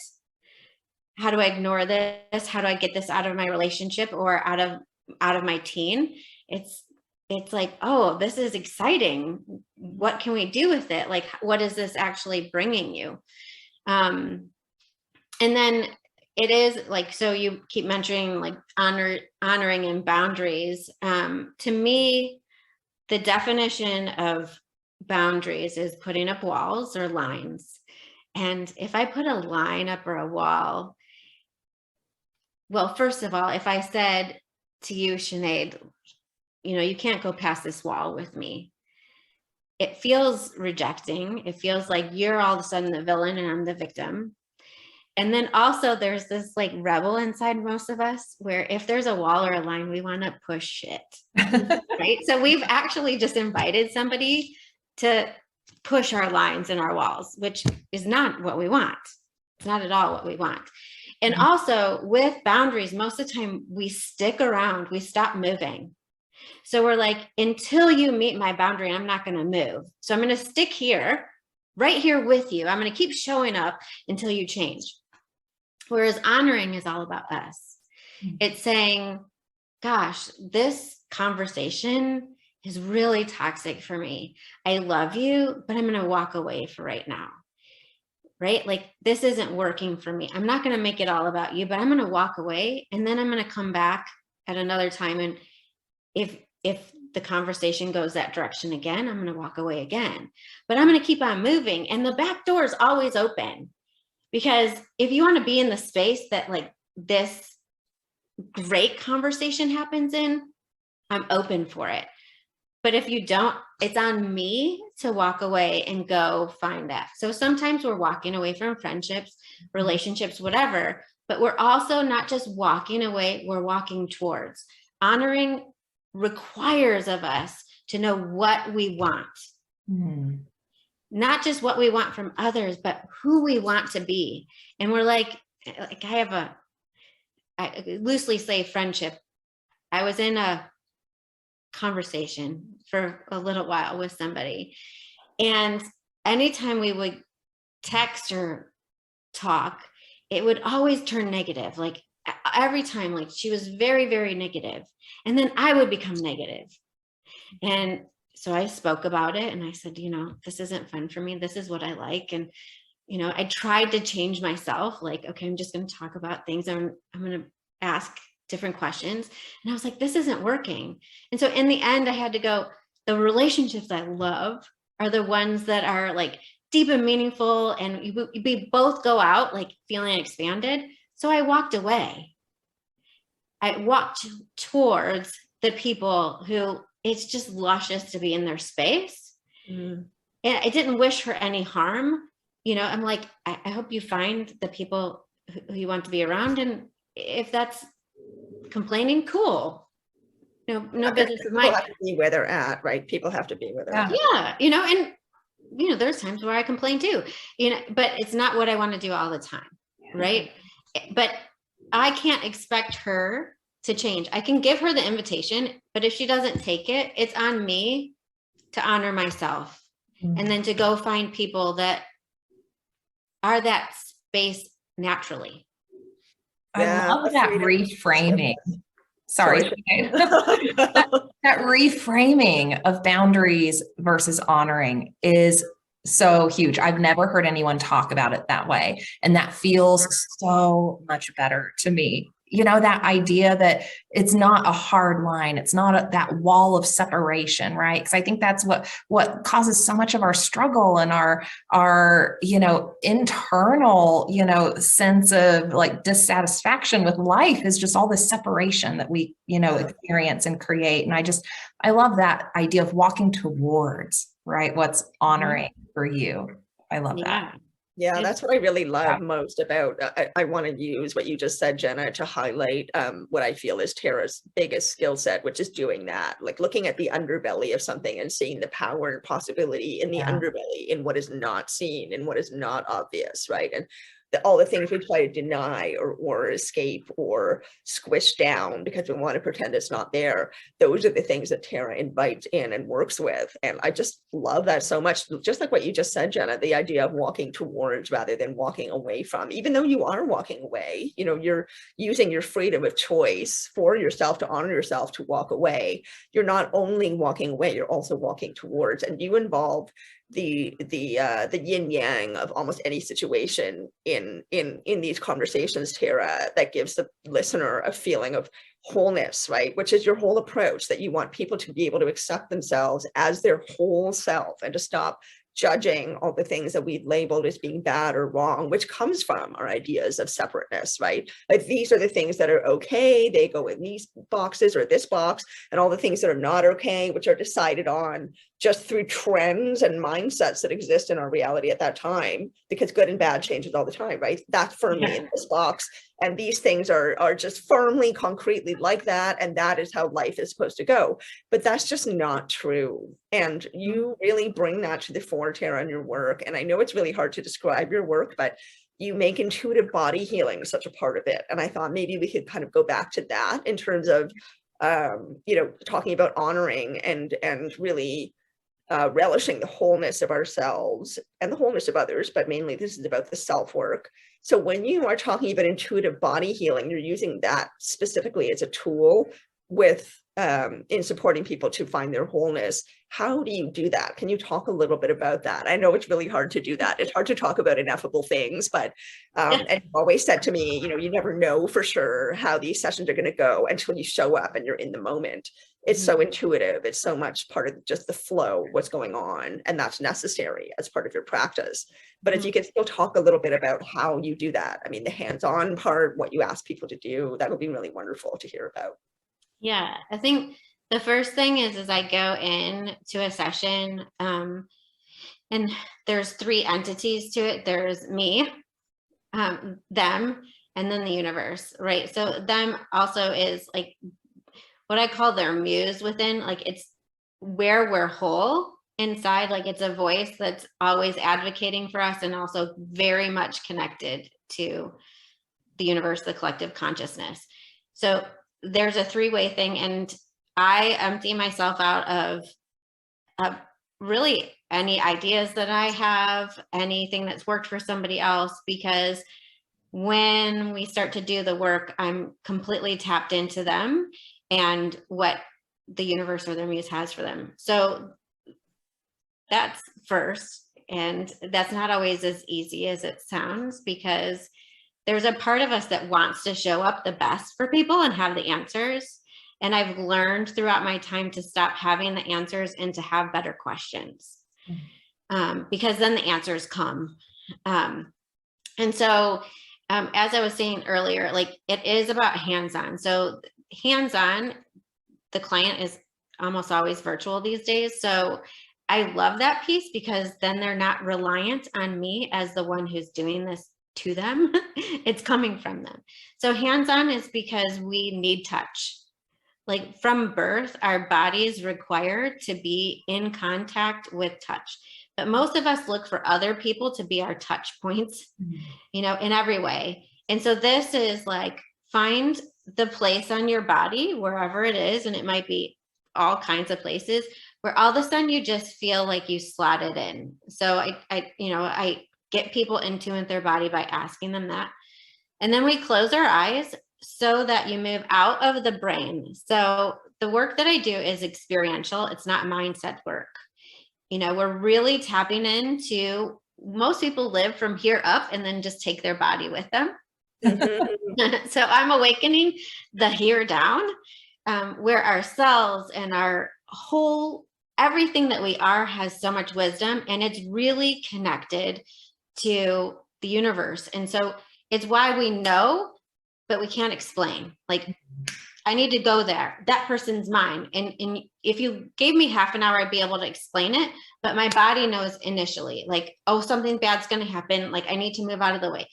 How do I ignore this? How do I get this out of my relationship or out of my teen? It's it's like, oh, this is exciting. What can we do with it? Like, what is this actually bringing you? And then it is like, so you keep mentioning like honoring and boundaries. To me, the definition of boundaries is putting up walls or lines. And if I put a line up or a wall, well, first of all, if I said to you, Sinead, you know, you can't go past this wall with me, it feels rejecting. It feels like you're all of a sudden the villain and I'm the victim. And then also there's this like rebel inside most of us where if there's a wall or a line, we want to push it, right? So we've actually just invited somebody to push our lines and our walls, which is not what we want. It's not at all what we want. And also with boundaries, most of the time we stick around, we stop moving. So we're like, until you meet my boundary, I'm not going to move. So I'm going to stick here, right here with you. I'm going to keep showing up until you change. Whereas honoring is all about us. It's saying, gosh, this conversation is really toxic for me. I love you, but I'm going to walk away for right now. Right? Like this isn't working for me. I'm not going to make it all about you, but I'm going to walk away and then I'm going to come back at another time. And if the conversation goes that direction again, I'm going to walk away again, but I'm going to keep on moving. And the back door is always open, because if you want to be in the space that like this great conversation happens in, I'm open for it. But if you don't, it's on me to walk away and go find that. So sometimes we're walking away from friendships, relationships, whatever, but we're also not just walking away, we're walking towards. Honoring requires of us to know what we want. Not just what we want from others, but who we want to be. And we're like I loosely say friendship. I was in a conversation for a little while with somebody, and anytime we would text or talk, it would always turn negative. Like every time, like she was very, very negative, and then I would become negative. And so I spoke about it and I said, you know, this isn't fun for me. This is what I like. And, you know, I tried to change myself. Like, okay, I'm just going to talk about things. I'm going to ask different questions. And I was like, this isn't working. And so in the end, I had to go, the relationships I love are the ones that are like deep and meaningful. And we both go out like feeling expanded. So I walked away. I walked towards the people who it's just luscious to be in their space. And I didn't wish her any harm. You know, I'm like, I hope you find the people who you want to be around. And if that's complaining, cool. No business of mine. People have to be where they're at, right? People have to be where they're at. Yeah, you know, and you know, there's times where I complain too, you know, but it's not what I want to do all the time, right? But I can't expect her to change. I can give her the invitation, but if she doesn't take it, it's on me to honor myself and then to go find people that are that space naturally. I love that reframing. Sorry. That reframing of boundaries versus honoring is so huge. I've never heard anyone talk about it that way. And that feels so much better to me. You know, that idea that it's not a hard line. It's not that wall of separation, right? Because I think that's what causes so much of our struggle and our, you know, internal, you know, sense of like dissatisfaction with life is just all this separation that we, you know, experience and create. And I love that idea of walking towards, right? What's honoring for you. I love that. Yeah, that's what I really love most about, I want to use what you just said, Jenna, to highlight what I feel is Tara's biggest skill set, which is doing that, like looking at the underbelly of something and seeing the power and possibility in the underbelly, in what is not seen and what is not obvious, right? And all the things we try to deny or escape or squish down because we want to pretend it's not there. Those are the things that Tara invites in and works with. And I just love that so much. Just like what you just said, Jenna, the idea of walking towards rather than walking away from, even though you are walking away, you know, you're using your freedom of choice for yourself to honor yourself to walk away. You're not only walking away, you're also walking towards, and you involve the yin yang of almost any situation in these conversations, Tara, that gives the listener a feeling of wholeness, right? Which is your whole approach, that you want people to be able to accept themselves as their whole self and to stop judging all the things that we've labeled as being bad or wrong, which comes from our ideas of separateness, right? Like these are the things that are okay, they go in these boxes or this box, and all the things that are not okay, which are decided on just through trends and mindsets that exist in our reality at that time, because good and bad changes all the time, right? That's firmly in this box. And these things are just firmly, concretely like that. And that is how life is supposed to go. But that's just not true. And you really bring that to the fore, Tara, in your work. And I know it's really hard to describe your work, but you make intuitive body healing such a part of it. And I thought maybe we could kind of go back to that in terms of, you know, talking about honoring and really relishing the wholeness of ourselves and the wholeness of others, but mainly this is about the self-work. So when you are talking about intuitive body healing, you're using that specifically as a tool with in supporting people to find their wholeness. How do you do that? Can you talk a little bit about that? I know it's really hard to do that. It's hard to talk about ineffable things, but and you've always said to me, you know, you never know for sure how these sessions are going to go until you show up and you're in the moment. It's so intuitive. It's so much part of just the flow, what's going on, and that's necessary as part of your practice. But if you could still talk a little bit about how you do that, I mean, the hands-on part, what you ask people to do, that would be really wonderful to hear about. Yeah, I think the first thing is I go in to a session, and there's 3 entities to it. There's me, them, and then the universe, right? So them also is like what I call their muse within, like it's where we're whole inside, like it's a voice that's always advocating for us and also very much connected to the universe, the collective consciousness. So there's a 3-way thing, and I empty myself out of really any ideas that I have, anything that's worked for somebody else, because when we start to do the work, I'm completely tapped into them and what the universe or their muse has for them. So that's first, and that's not always as easy as it sounds, because there's a part of us that wants to show up the best for people and have the answers. And I've learned throughout my time to stop having the answers and to have better questions, because then the answers come. And so, as I was saying earlier, like it is about hands-on. So hands-on, the client is almost always virtual these days. So I love that piece, because then they're not reliant on me as the one who's doing this to them. It's coming from them. So hands-on is because we need touch. Like from birth, our body is required to be in contact with touch. But most of us look for other people to be our touch points, you know, in every way. And so this is like, find the place on your body, wherever it is, and it might be all kinds of places, where all of a sudden you just feel like you slotted in. So I get people in tune with their body by asking them that. And then we close our eyes so that you move out of the brain. So the work that I do is experiential. It's not mindset work. You know, we're really tapping into, most people live from here up and then just take their body with them. So I'm awakening the here down, where our cells and our whole, everything that we are has so much wisdom, and it's really connected to the universe. And so it's why we know, but we can't explain. Like, I need to go there. That person's mine. And if you gave me half an hour, I'd be able to explain it. But my body knows initially, like, oh, something bad's going to happen. Like, I need to move out of the way.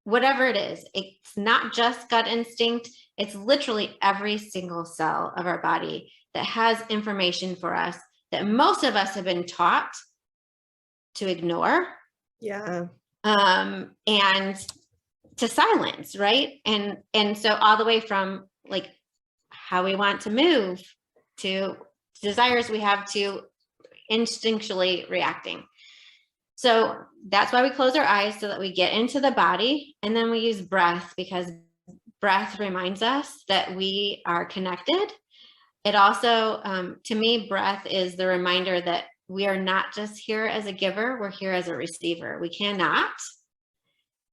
Whatever it is, it's not just gut instinct. It's literally every single cell of our body that has information for us that most of us have been taught to ignore. Yeah. And to silence, right? And so all the way from like how we want to move to desires we have to instinctually reacting. So that's why we close our eyes, so that we get into the body. And then we use breath, because breath reminds us that we are connected. It also, to me, breath is the reminder that we are not just here as a giver, we're here as a receiver. We cannot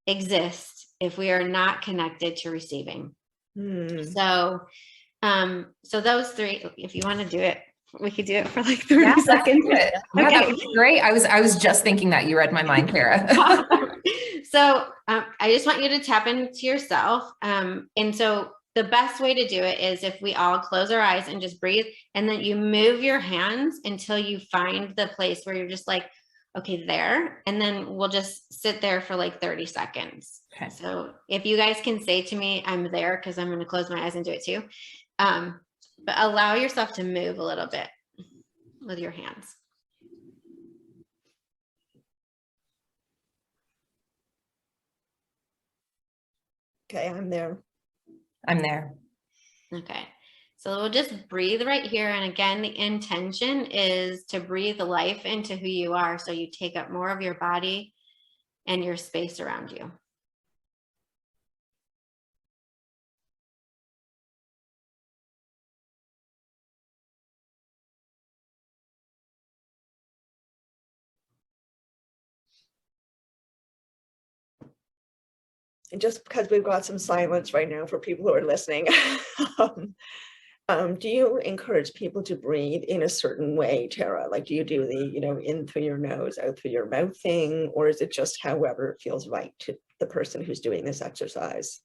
exist if we are not connected to receiving. So those three, if you want to do it, we could do it for like 30 seconds. Yeah, that would be great. I was just thinking that. You read my mind, Kara. So I just want you to tap into yourself. And so the best way to do it is if we all close our eyes and just breathe, and then you move your hands until you find the place where you're just like, okay, there. And then we'll just sit there for like 30 seconds. Okay. So if you guys can say to me, I'm there, because I'm going to close my eyes and do it too. But allow yourself to move a little bit with your hands. Okay, I'm there. I'm there. Okay. So we'll just breathe right here. And again, the intention is to breathe life into who you are. So you take up more of your body and your space around you. And just because we've got some silence right now for people who are listening, do you encourage people to breathe in a certain way, Tara? Like, do you do the, in through your nose, out through your mouth thing, or is it just however it feels right to the person who's doing this exercise?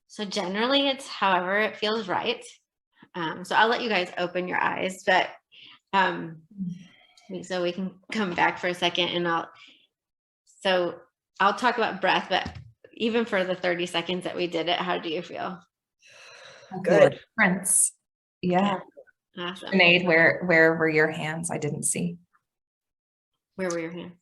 So generally it's however it feels right. So I'll let you guys open your eyes, but so we can come back for a second, and I'll talk about breath, but even for the 30 seconds that we did it, how do you feel? Good. Prince. Yeah. Awesome. Sinead, where were your hands? I didn't see. Where were your hands?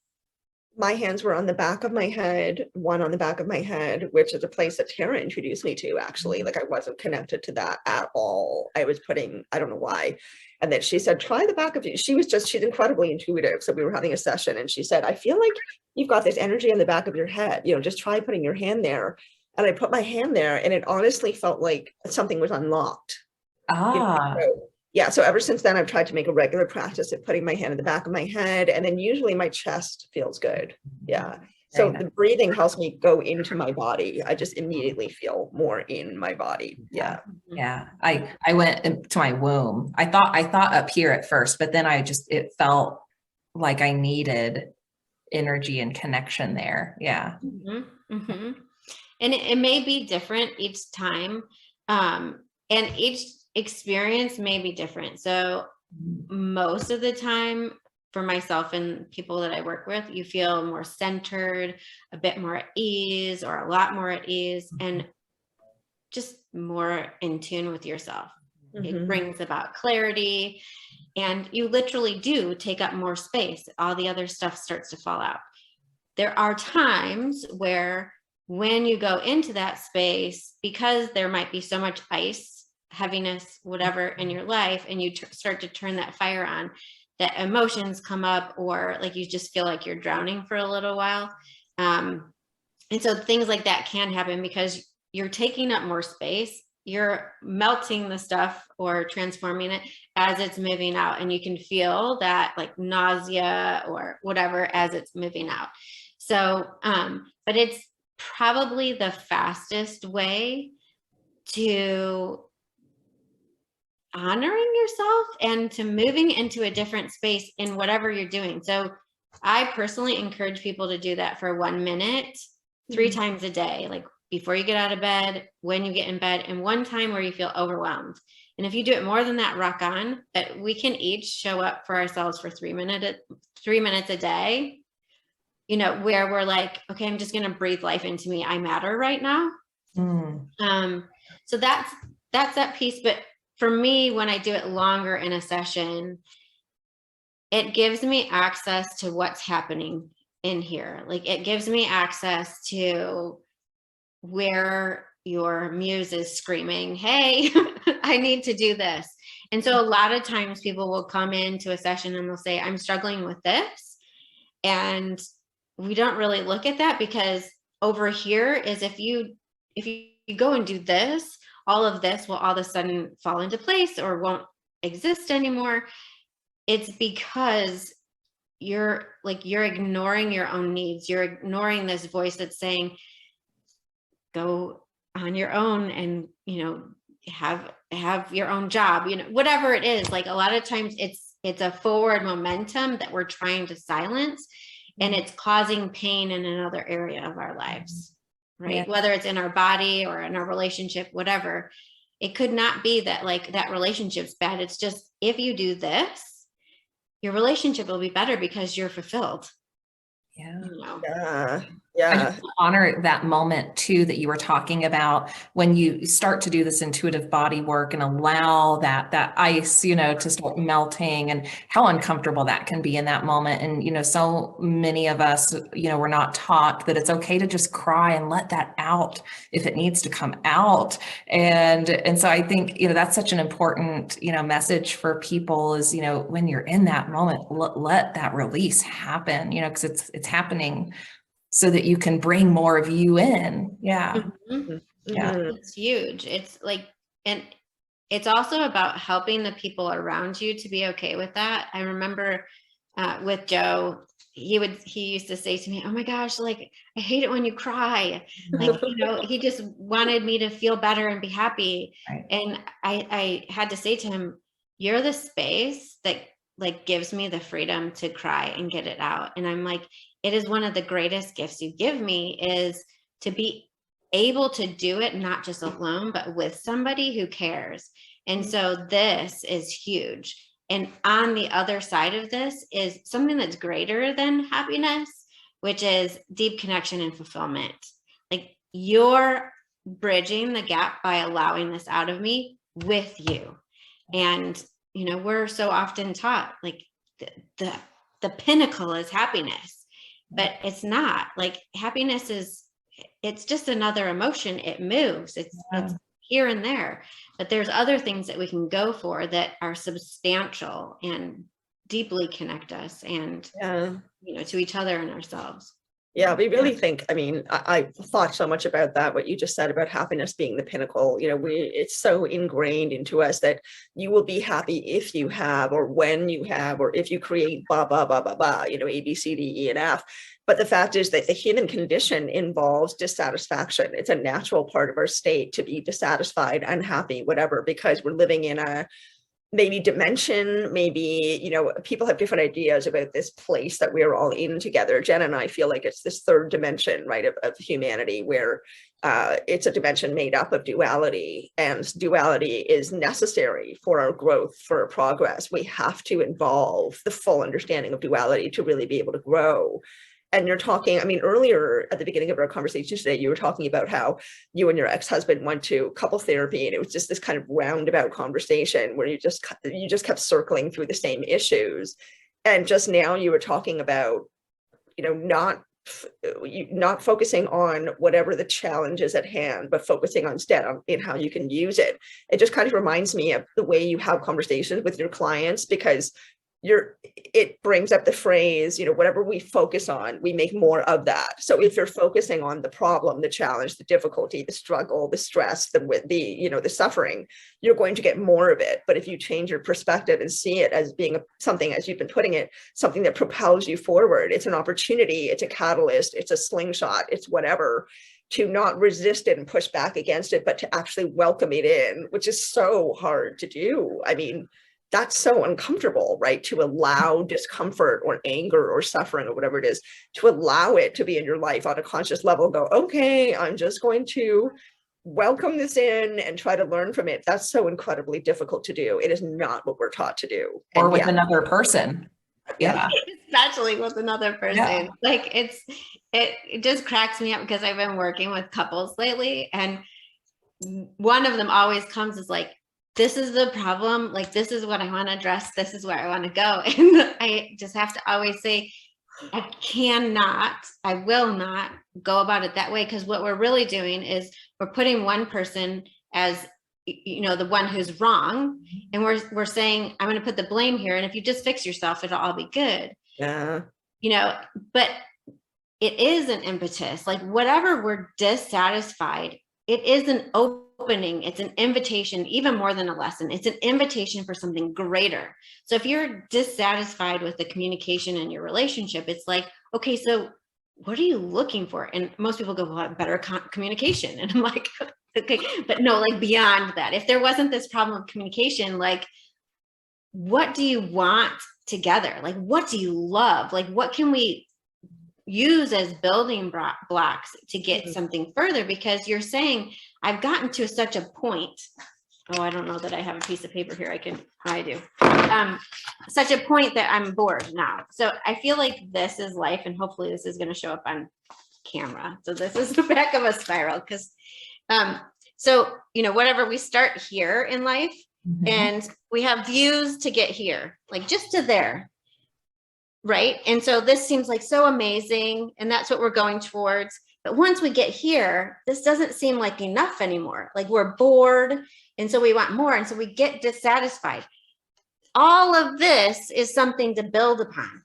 My hands were on the back of my head, one on the back of my head, which is a place that Tara introduced me to, actually. Like, I wasn't connected to that at all. I was I don't know why. And then she said, try the back of you. She's incredibly intuitive. So we were having a session and she said, I feel like you've got this energy in the back of your head, just try putting your hand there. And I put my hand there and it honestly felt like something was unlocked. Yeah, so ever since then, I've tried to make a regular practice of putting my hand in the back of my head, and then usually my chest feels good. Yeah, so the breathing helps me go into my body. I just immediately feel more in my body. Yeah. I went to my womb. I thought up here at first, but then it felt like I needed energy and connection there. Yeah. Mm-hmm. Mm-hmm. And it may be different each time, and each experience may be different. So most of the time, for myself and people that I work with, you feel more centered, a bit more at ease, or a lot more at ease, and just more in tune with yourself. It brings about clarity, and you literally do take up more space. All the other stuff starts to fall out. There are times where when you go into that space, because there might be so much ice, heaviness, whatever in your life, and you start to turn that fire on, that emotions come up, or like you just feel like you're drowning for a little while. And so things like that can happen because you're taking up more space, you're melting the stuff or transforming it as it's moving out, and you can feel that like nausea or whatever as it's moving out. So but it's probably the fastest way to honoring yourself and to moving into a different space in whatever you're doing. So I personally encourage people to do that for 1 minute, 3 times a day, like before you get out of bed, when you get in bed, and one time where you feel overwhelmed. And if you do it more than that, rock on. But we can each show up for ourselves for 3 minutes a day, where we're like, okay, I'm just going to breathe life into me. I matter right now. So that's that piece. But for me, when I do it longer in a session, it gives me access to what's happening in here. Like, it gives me access to where your muse is screaming, hey, I need to do this. And so a lot of times people will come into a session and they'll say, I'm struggling with this. And we don't really look at that, because over here is if you go and do this, all of this will all of a sudden fall into place or won't exist anymore. It's because you're ignoring your own needs. You're ignoring this voice that's saying, go on your own and, have your own job, whatever it is. Like a lot of times it's a forward momentum that we're trying to silence, and it's causing pain in another area of our lives, right? Yeah. Whether it's in our body or in our relationship, whatever. It could not be that that relationship's bad. It's just, if you do this, your relationship will be better because you're fulfilled. Yeah. Yeah. I just honor that moment too, that you were talking about when you start to do this intuitive body work and allow that ice, to start melting, and how uncomfortable that can be in that moment. And, so many of us, we're not taught that it's okay to just cry and let that out if it needs to come out. And so I think, that's such an important, message for people is, when you're in that moment, let that release happen, because it's happening so that you can bring more of you in. Yeah. Mm-hmm. Yeah. It's huge. It's and it's also about helping the people around you to be okay with that. I remember with Joe, he used to say to me, oh my gosh, I hate it when you cry. He just wanted me to feel better and be happy. Right. And I had to say to him, you're the space that gives me the freedom to cry and get it out. And I'm like, it is one of the greatest gifts you give me, is to be able to do it, not just alone, but with somebody who cares. And so this is huge. And on the other side of this is something that's greater than happiness, which is deep connection and fulfillment. You're bridging the gap by allowing this out of me with you. And, we're so often taught the pinnacle is happiness, but it's not. Happiness it's just another emotion. It moves. It's here and there, but there's other things that we can go for that are substantial and deeply connect us and, to each other and ourselves. Yeah, we really think, I thought so much about that, what you just said about happiness being the pinnacle. It's so ingrained into us that you will be happy if you have, or when you have, or if you create blah, blah, blah, blah, blah, A, B, C, D, E, and F. But the fact is that the human condition involves dissatisfaction. It's a natural part of our state to be dissatisfied, unhappy, whatever, because we're living in a maybe dimension, maybe, people have different ideas about this place that we're all in together. Jen and I feel like it's this third dimension, right, of humanity, where it's a dimension made up of duality, and duality is necessary for our growth, for our progress. We have to involve the full understanding of duality to really be able to grow. And you're talking, earlier at the beginning of our conversation today, you were talking about how you and your ex-husband went to couple therapy, and it was just this kind of roundabout conversation where you just kept circling through the same issues. And just now you were talking about, not focusing on whatever the challenge is at hand, but focusing instead in how you can use it. It just kind of reminds me of the way you have conversations with your clients, because it brings up the phrase, whatever we focus on, we make more of that. So if you're focusing on the problem, the challenge, the difficulty, the struggle, the stress, the suffering, you're going to get more of it. But if you change your perspective and see it as being something, as you've been putting it, something that propels you forward, it's an opportunity, it's a catalyst, it's a slingshot, it's whatever, to not resist it and push back against it, but to actually welcome it in, which is so hard to do. That's so uncomfortable, right? To allow discomfort or anger or suffering or whatever it is, to allow it to be in your life on a conscious level, go, okay, I'm just going to welcome this in and try to learn from it. That's so incredibly difficult to do. It is not what we're taught to do. Or with another person. Yeah. Especially with another person. Yeah. It just cracks me up, because I've been working with couples lately, and one of them always comes as this is the problem. This is what I want to address. This is where I want to go. And I just have to always say, I will not go about it that way, because what we're really doing is we're putting one person as, you know, the one who's wrong, and we're saying, I'm going to put the blame here, and if you just fix yourself, it'll all be good. Yeah. You know, but it is an impetus. Like whatever we're dissatisfied, it is an opening. It's an invitation, even more than a lesson. It's an invitation for something greater. So if you're dissatisfied with the communication in your relationship, it's like, okay, so what are you looking for? And most people go, well, better communication. And I'm like, okay, but no, like beyond that, if there wasn't this problem of communication, like, what do you want together? Like, what do you love? Like, what can we use as building blocks to get something further? Because you're saying, I've gotten to such a point. Oh, I don't know that I have a piece of paper here. I do. Such a point that I'm bored now. So I feel like this is life, and hopefully this is going to show up on camera. So this is the back of a spiral, because so, you know, whatever, we start here in life, and we have views to get here, like just to there. Right. And so this seems like so amazing, and that's what we're going towards. But once we get here, this doesn't seem like enough anymore. Like we're bored. And so we want more. And so we get dissatisfied. All of this is something to build upon.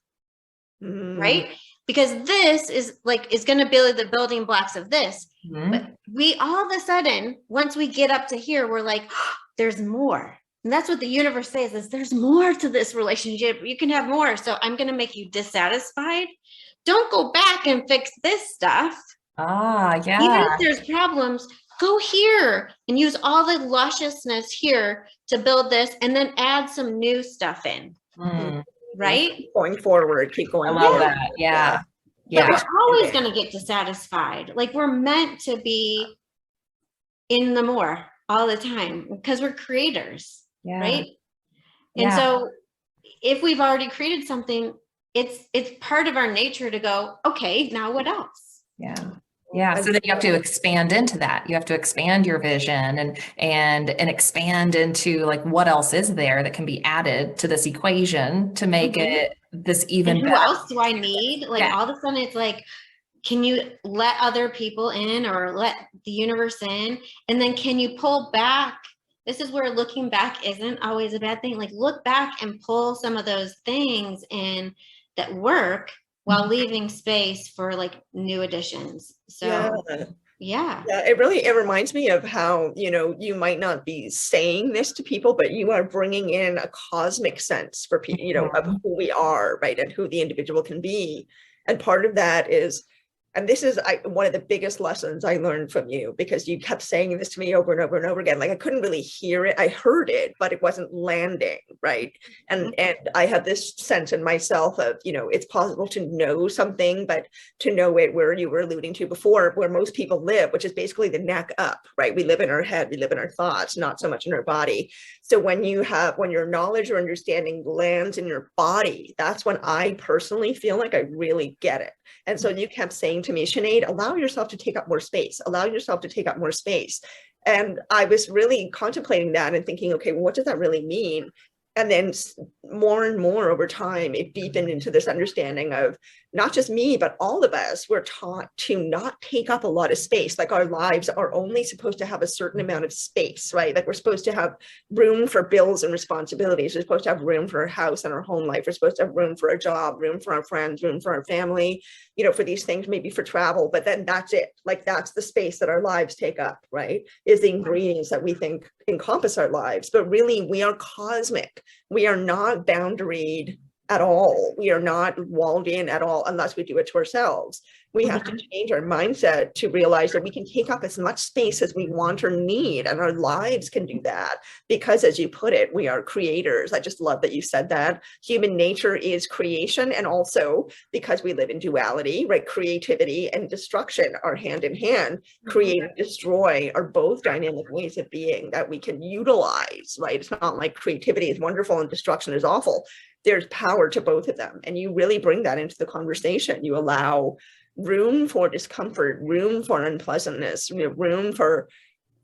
Right. Because this is going to build the building blocks of this. But we all of a sudden, once we get up to here, we're like, oh, there's more. And that's what the universe says, is there's more to this relationship. You can have more. So I'm going to make you dissatisfied. Don't go back and fix this stuff. Yeah. Even if there's problems, go here and use all the lusciousness here to build this, and then add some new stuff in. Right? Going forward, keep going. I love that. Yeah. But we're always going to get dissatisfied. Like we're meant to be in the more all the time, because we're creators. Yeah. Right. And so if we've already created something, it's part of our nature to go, okay, now what else? Yeah. So then you have to expand into that. You have to expand your vision and expand into like, what else is there that can be added to this equation to make it this even better. Who else do I need? Like all of a sudden it's like, can you let other people in, or let the universe in? And then can you pull back? This is where looking back isn't always a bad thing. Like look back and pull some of those things in that work, while leaving space for like new additions. So yeah, it reminds me of how, you know, you might not be saying this to people, but you are bringing in a cosmic sense for people, you know, of who we are, right, and who the individual can be. And part of that is, and this is one of the biggest lessons I learned from you, because you kept saying this to me over and over and over again. Like I couldn't really hear it. I heard it, but it wasn't landing, right? And I had this sense in myself of, you know, it's possible to know something, but to know it where you were alluding to before, where most people live, which is basically the neck up, right? We live in our head, we live in our thoughts, not so much in our body. So when your knowledge or understanding lands in your body, that's when I personally feel like I really get it. And so you kept saying to me, Sinead, allow yourself to take up more space, allow yourself to take up more space. And I was really contemplating that and thinking, okay, well, what does that really mean? And then more and more over time, it deepened into this understanding of not just me, but all of us. We're taught to not take up a lot of space. Like our lives are only supposed to have a certain amount of space, right? Like we're supposed to have room for bills and responsibilities. We're supposed to have room for our house and our home life. We're supposed to have room for a job, room for our friends, room for our family, you know, for these things, maybe for travel, but then that's it. Like that's the space that our lives take up, right? Is the ingredients that we think encompass our lives. But really, we are cosmic. We are not boundaried at all. We are not walled in at all, unless we do it to ourselves. We have to change our mindset to realize that we can take up as much space as we want or need, and our lives can do that, because as you put it, we are creators. I just love that you said that. Human nature is creation, and also because we live in duality, right? Creativity and destruction are hand in hand. Create and destroy are both dynamic ways of being that we can utilize, right? It's not like creativity is wonderful and destruction is awful. There's power to both of them, and you really bring that into the conversation. You allow room for discomfort, room for unpleasantness, room for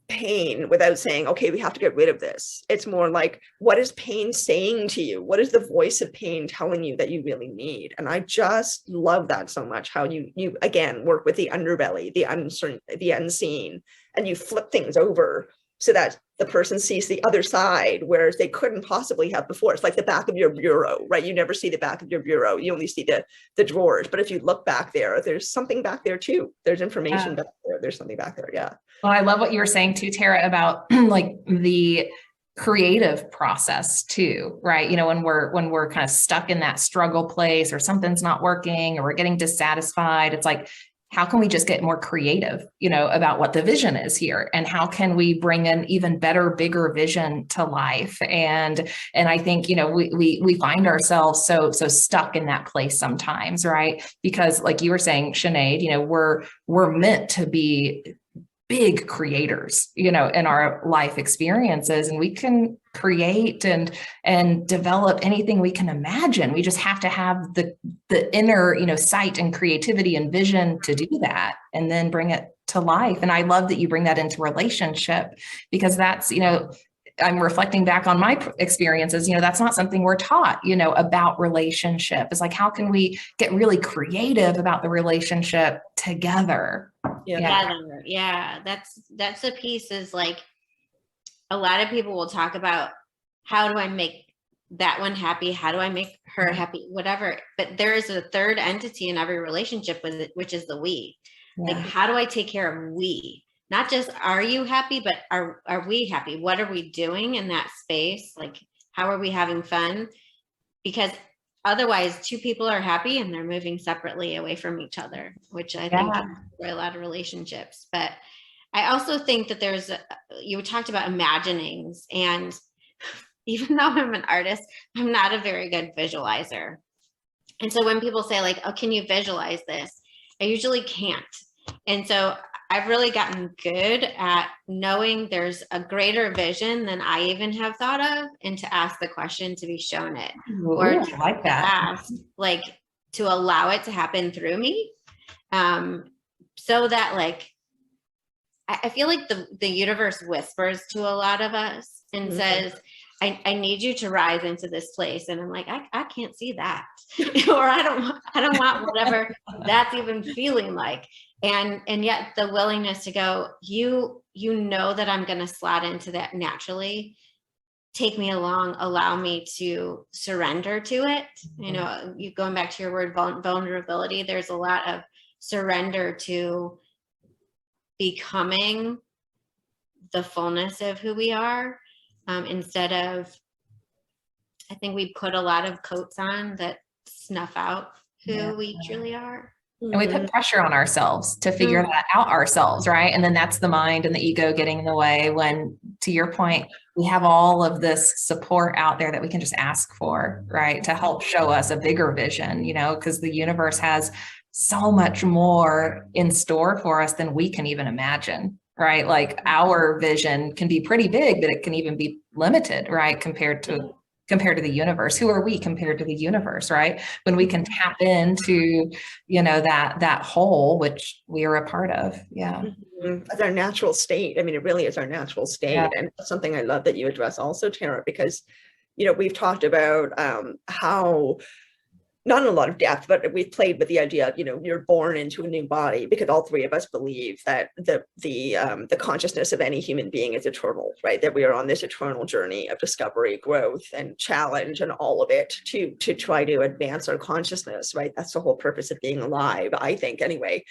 pain without saying, okay, we have to get rid of this. It's more like, what is pain saying to you? What is the voice of pain telling you that you really need? And I just love that so much, how you again work with the underbelly, the uncertain, the unseen, and you flip things over so that the person sees the other side, whereas they couldn't possibly have before. It's like the back of your bureau, right? You never see the back of your bureau. You only see the drawers. But if you look back there, there's something back there too. There's information back there. There's something back there. Yeah. Well, I love what you were saying too, Tara, about like the creative process too, right? You know, when we're kind of stuck in that struggle place, or something's not working, or we're getting dissatisfied, it's like, how can we just get more creative, you know, about what the vision is here, and how can we bring an even better, bigger vision to life? And I think, you know, we find ourselves so stuck in that place sometimes, right? Because like you were saying, Sinead, you know, we're meant to be big creators, you know, in our life experiences, and we can create and develop anything we can imagine. We just have to have the inner, you know, sight and creativity and vision to do that, and then bring it to life. And I love that you bring that into relationship, because that's, you know, I'm reflecting back on my experiences, you know, that's not something we're taught, you know, about relationship. It's like, how can we get really creative about the relationship together? Yeah. That's a piece, is like, a lot of people will talk about, how do I make that one happy? How do I make her happy? Whatever. But there is a third entity in every relationship with it, which is the we. Like, how do I take care of we? Not just, are you happy, but are we happy? What are we doing in that space? Like, how are we having fun? Because otherwise, two people are happy and they're moving separately away from each other, which I think is a lot of relationships. But I also think that you talked about imaginings, and even though I'm an artist, I'm not a very good visualizer. And so when people say like, oh, can you visualize this? I usually can't. And so I've really gotten good at knowing there's a greater vision than I even have thought of, and to ask the question to be shown it. Ooh, or I like that. ask, like, to allow it to happen through me. So that, like, I feel like the universe whispers to a lot of us and says, I need you to rise into this place. And I'm like, I can't see that. Or I don't want whatever that's even feeling like. And yet the willingness to go, you know that I'm going to slot into that naturally. Take me along, allow me to surrender to it. You know, you going back to your word vulnerability, there's a lot of surrender to becoming the fullness of who we are, instead of, I think we put a lot of coats on that snuff out who we truly are. And we put pressure on ourselves to figure that out ourselves, right? And then that's the mind and the ego getting in the way, when, to your point, we have all of this support out there that we can just ask for, right? To help show us a bigger vision, you know, because the universe has so much more in store for us than we can even imagine, right? Like, our vision can be pretty big, but it can even be limited, right? Compared to the universe. Who are we compared to the universe, right? When we can tap into, you know, that whole, which we are a part of. Yeah. It's our natural state. I mean, it really is our natural state. Yeah. And that's something I love that you address also, Tara, because, you know, we've talked about how, not in a lot of depth, but we've played with the idea of, you know, you're born into a new body, because all three of us believe that the consciousness of any human being is eternal, right? That we are on this eternal journey of discovery, growth, and challenge, and all of it to try to advance our consciousness, right? That's the whole purpose of being alive, I think, anyway.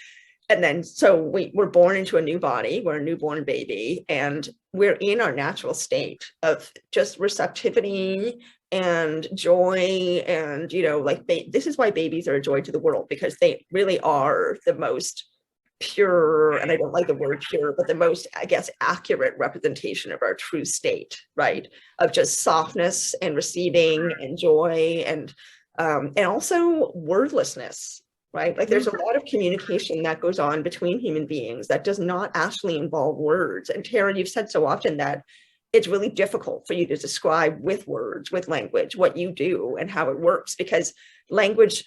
And then, so we're born into a new body, we're a newborn baby, and we're in our natural state of just receptivity and joy. And, you know, like, this is why babies are a joy to the world, because they really are the most pure, and I don't like the word pure, but the most, I guess, accurate representation of our true state, right? Of just softness and receiving and joy, and also wordlessness. Right? Like, there's a lot of communication that goes on between human beings that does not actually involve words. And Tara, you've said so often that it's really difficult for you to describe with words, with language, what you do and how it works, because language,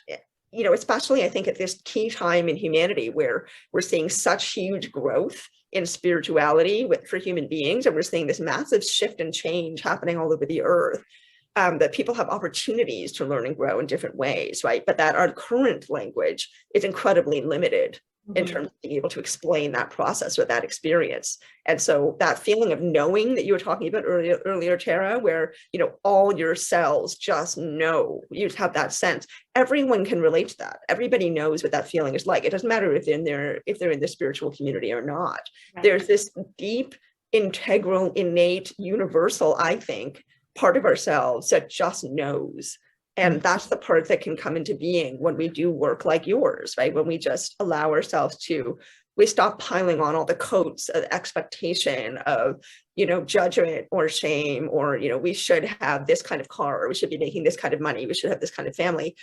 you know, especially I think at this key time in humanity where we're seeing such huge growth in spirituality for human beings. And we're seeing this massive shift and change happening all over the earth. That people have opportunities to learn and grow in different ways, right? But that our current language is incredibly limited in terms of being able to explain that process or that experience. And so that feeling of knowing that you were talking about earlier, Tara, where, you know, all your cells just know, you have that sense. Everyone can relate to that. Everybody knows what that feeling is like. It doesn't matter if they're in the spiritual community or not. Right. There's this deep, integral, innate, universal, I think, part of ourselves that just knows. And that's the part that can come into being when we do work like yours, right? When we just allow ourselves to, we stop piling on all the coats of expectation of, you know, judgment or shame, or, you know, we should have this kind of car, or we should be making this kind of money, we should have this kind of family.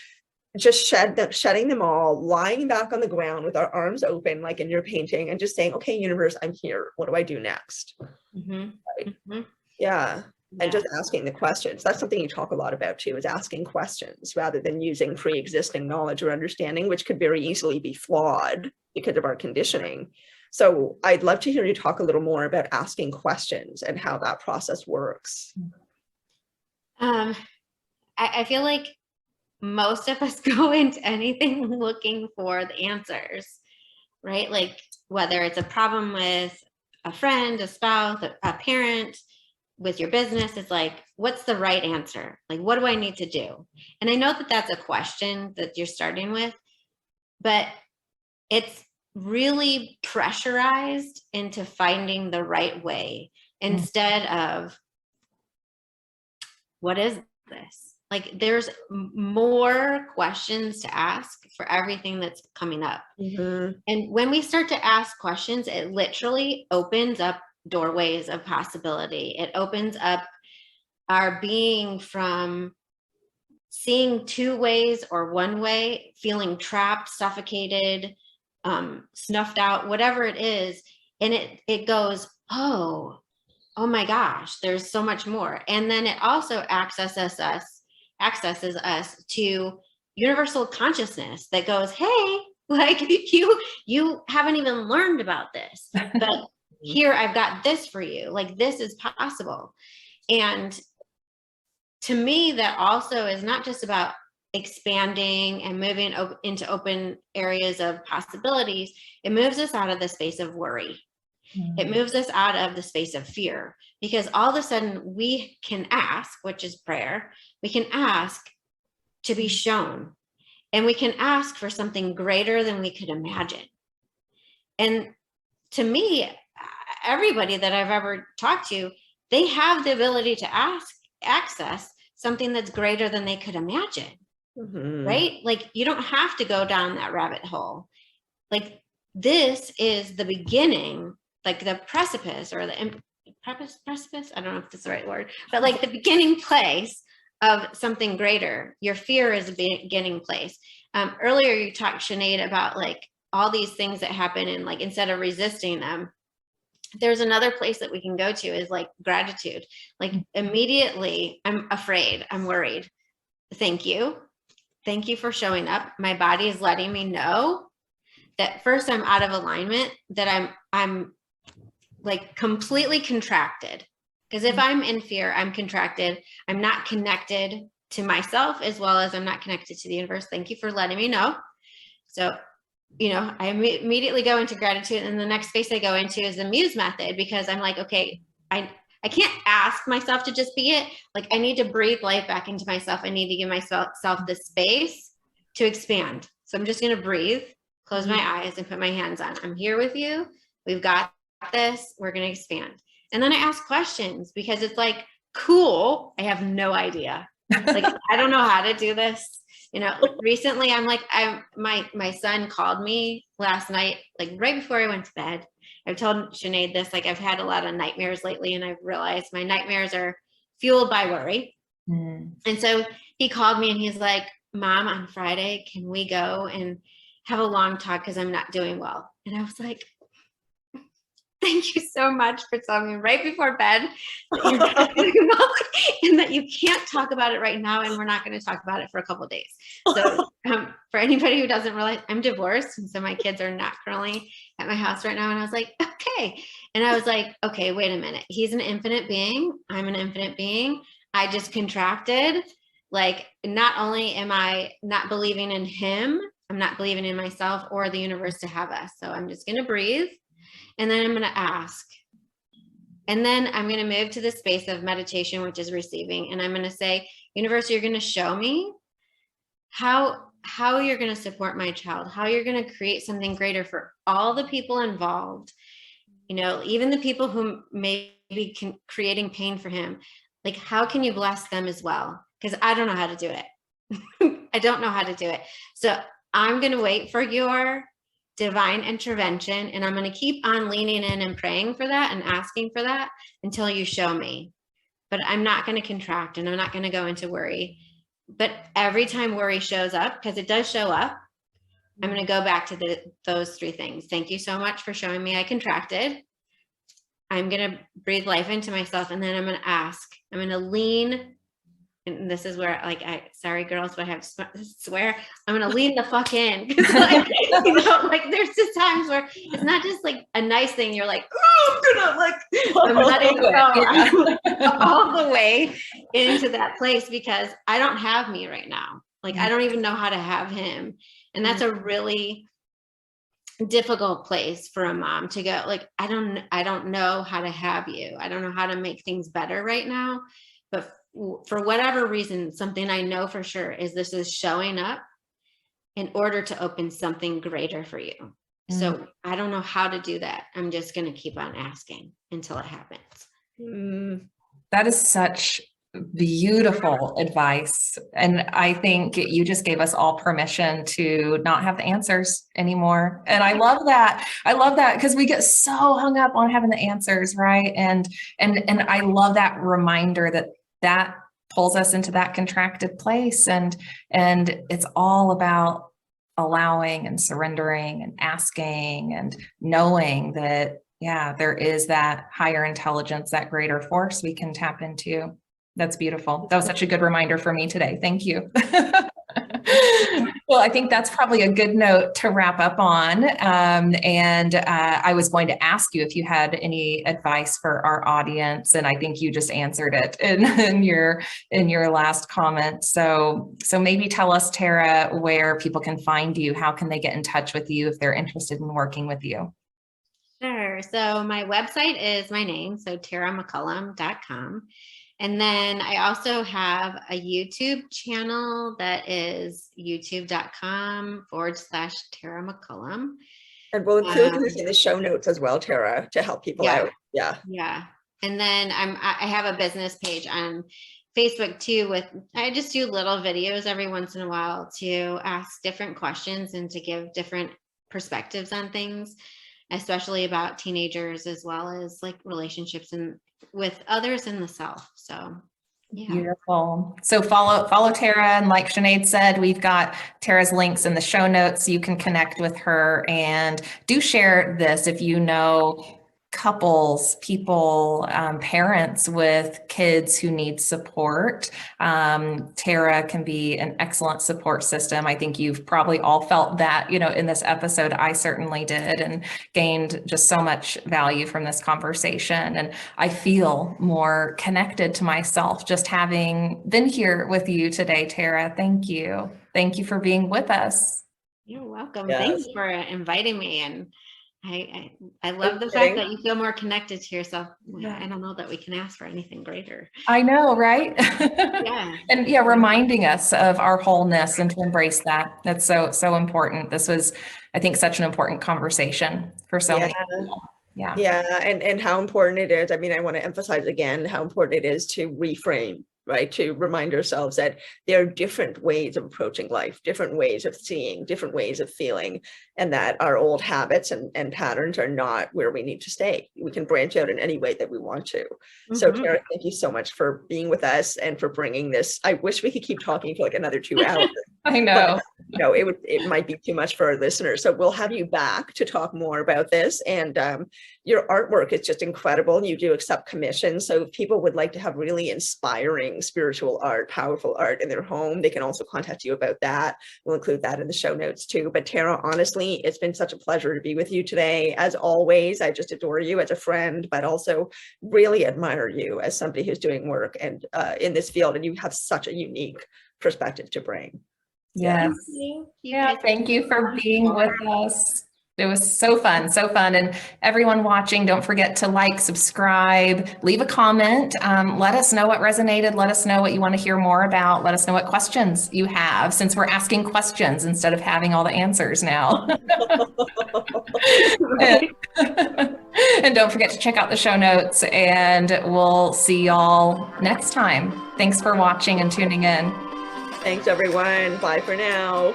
Just shedding them all, lying back on the ground with our arms open, like in your painting, and just saying, okay, universe, I'm here. What do I do next? Right? Yeah. And just asking the questions. That's something you talk a lot about too, is asking questions rather than using pre-existing knowledge or understanding, which could very easily be flawed because of our conditioning. So I'd love to hear you talk a little more about asking questions and how that process works. I feel like most of us go into anything looking for the answers, right? Like whether it's a problem with a friend, a spouse, a parent, with your business, it's like, what's the right answer? Like, what do I need to do? And I know that that's a question that you're starting with, but it's really pressurized into finding the right way instead of, what is this? Like, there's more questions to ask for everything that's coming up. And when we start to ask questions, it literally opens up doorways of possibility. It opens up our being from seeing two ways or one way, feeling trapped, suffocated, snuffed out, whatever it is. And it goes, oh my gosh, there's so much more. And then it also accesses us to universal consciousness that goes, hey, like you haven't even learned about this, but here, I've got this for you. Like, this is possible. And to me, that also is not just about expanding and moving into open areas of possibilities. It moves us out of the space of worry. It moves us out of the space of fear, because all of a sudden we can ask, which is prayer. We can ask to be shown, and we can ask for something greater than we could imagine. And to me, everybody that I've ever talked to, they have the ability to access something that's greater than they could imagine, right? Like, you don't have to go down that rabbit hole. Like, this is the beginning, like the precipice or the precipice. I don't know if that's the right word, but like the beginning place of something greater. Your fear is a beginning place. Earlier you talked, Sinead, about like all these things that happen, and like, instead of resisting them, there's another place that we can go to is like gratitude. Like, immediately I'm afraid, I'm worried. Thank you for showing up. My body is letting me know that first I'm out of alignment, that I'm like completely contracted. Because if I'm in fear, I'm contracted. I'm not connected to myself, as well as I'm not connected to the universe. Thank you for letting me know. So, you know, I immediately go into gratitude, and the next space I go into is the Muse Method, because I'm like, okay, I can't ask myself to just be it. Like, I need to breathe life back into myself. I need to give myself the space to expand. So I'm just going to breathe, close my eyes, and put my hands on. I'm here with you. We've got this. We're going to expand. And then I ask questions, because it's like, cool, I have no idea. Like, I don't know how to do this. You know, recently my son called me last night, like right before I went to bed. I've told Sinead this, like, I've had a lot of nightmares lately, and I've realized my nightmares are fueled by worry. And so he called me and he's like, Mom, on Friday, can we go and have a long talk? Because I'm not doing well. And I was like, thank you so much for telling me right before bed that you're not going to milk and that you can't talk about it right now. And we're not going to talk about it for a couple of days. So for anybody who doesn't realize, I'm divorced. And so my kids are not currently at my house right now. And I was like, okay. And I was like, okay, wait a minute. He's an infinite being. I'm an infinite being. I just contracted. Like, not only am I not believing in him, I'm not believing in myself or the universe to have us. So I'm just going to breathe. And then I'm going to ask. And then I'm going to move to the space of meditation, which is receiving. And I'm going to say, universe, you're going to show me how you're going to support my child, how you're going to create something greater for all the people involved. You know, even the people who may be creating pain for him. Like, how can you bless them as well? Because I don't know how to do it. I don't know how to do it. So I'm going to wait for your divine intervention, and I'm going to keep on leaning in and praying for that and asking for that until you show me. But I'm not going to contract, and I'm not going to go into worry. But every time worry shows up, because it does show up, I'm going to go back to those three things. Thank you so much for showing me I contracted. I'm going to breathe life into myself, and then I'm going to ask. I'm going to lean. And this is where, like, sorry girls, but I have to swear, I'm going to lean the fuck in. Like, you know, like, there's just times where it's not just like a nice thing. You're like, oh, I'm going to, like, I'm letting go all the way into that place, because I don't have me right now. Like, I don't even know how to have him. And that's a really difficult place for a mom to go. Like, I don't know how to have you. I don't know how to make things better right now. But for whatever reason, something I know for sure is this is showing up in order to open something greater for you. So I don't know how to do that. I'm just going to keep on asking until it happens. That is such beautiful advice. And I think you just gave us all permission to not have the answers anymore. And I love that. I love that, because we get so hung up on having the answers, right? And I love that reminder that pulls us into that contracted place. And it's all about allowing and surrendering and asking and knowing that, yeah, there is that higher intelligence, that greater force we can tap into. That's beautiful. That was such a good reminder for me today. Thank you. Well, I think that's probably a good note to wrap up on. I was going to ask you if you had any advice for our audience, and I think you just answered it in your last comment. So maybe tell us, Tara, where people can find you. How can they get in touch with you if they're interested in working with you? Sure. So my website is my name, so taramccallum.com. And then I also have a YouTube channel that is youtube.com/Tara McCallam. And we'll include this in the show notes as well, Tara, to help people out. Yeah. And then I have a business page on Facebook too, I just do little videos every once in a while to ask different questions and to give different perspectives on things, especially about teenagers, as well as like relationships and with others and the self. So yeah. Beautiful. So follow Tara, and like Sinead said, we've got Tara's links in the show notes, so you can connect with her, and do share this if you know couples, people, parents with kids who need support. Tara can be an excellent support system. I think you've probably all felt that, in this episode. I certainly did, and gained just so much value from this conversation. And I feel more connected to myself just having been here with you today, Tara. Thank you. Thank you for being with us. You're welcome. Yes. Thanks for inviting me. And I love the fact that you feel more connected to yourself. I don't know that we can ask for anything greater. I know, right? Yeah. And reminding us of our wholeness and to embrace that. That's so important. This was, I think, such an important conversation for so many people. Yeah. And how important it is. I mean, I want to emphasize again how important it is to reframe, right? To remind ourselves that there are different ways of approaching life, different ways of seeing, different ways of feeling, and that our old habits and patterns are not where we need to stay. We can branch out in any way that we want to. So Tara, thank you so much for being with us and for bringing this. I wish we could keep talking for like another 2 hours. I know. it might be too much for our listeners. So we'll have you back to talk more about this. And your artwork is just incredible. You do accept commissions. So if people would like to have really inspiring spiritual art, powerful art in their home, they can also contact you about that. We'll include that in the show notes too. But Tara, honestly, it's been such a pleasure to be with you today. As always, I just adore you as a friend, but also really admire you as somebody who's doing work and in this field. And you have such a unique perspective to bring. Yes. Yeah. Thank you for being with us. It was so fun, so fun. And everyone watching, don't forget to like, subscribe, leave a comment. Let us know what resonated. Let us know what you want to hear more about. Let us know what questions you have, since we're asking questions instead of having all the answers now. And don't forget to check out the show notes, and we'll see y'all next time. Thanks for watching and tuning in. Thanks, everyone. Bye for now.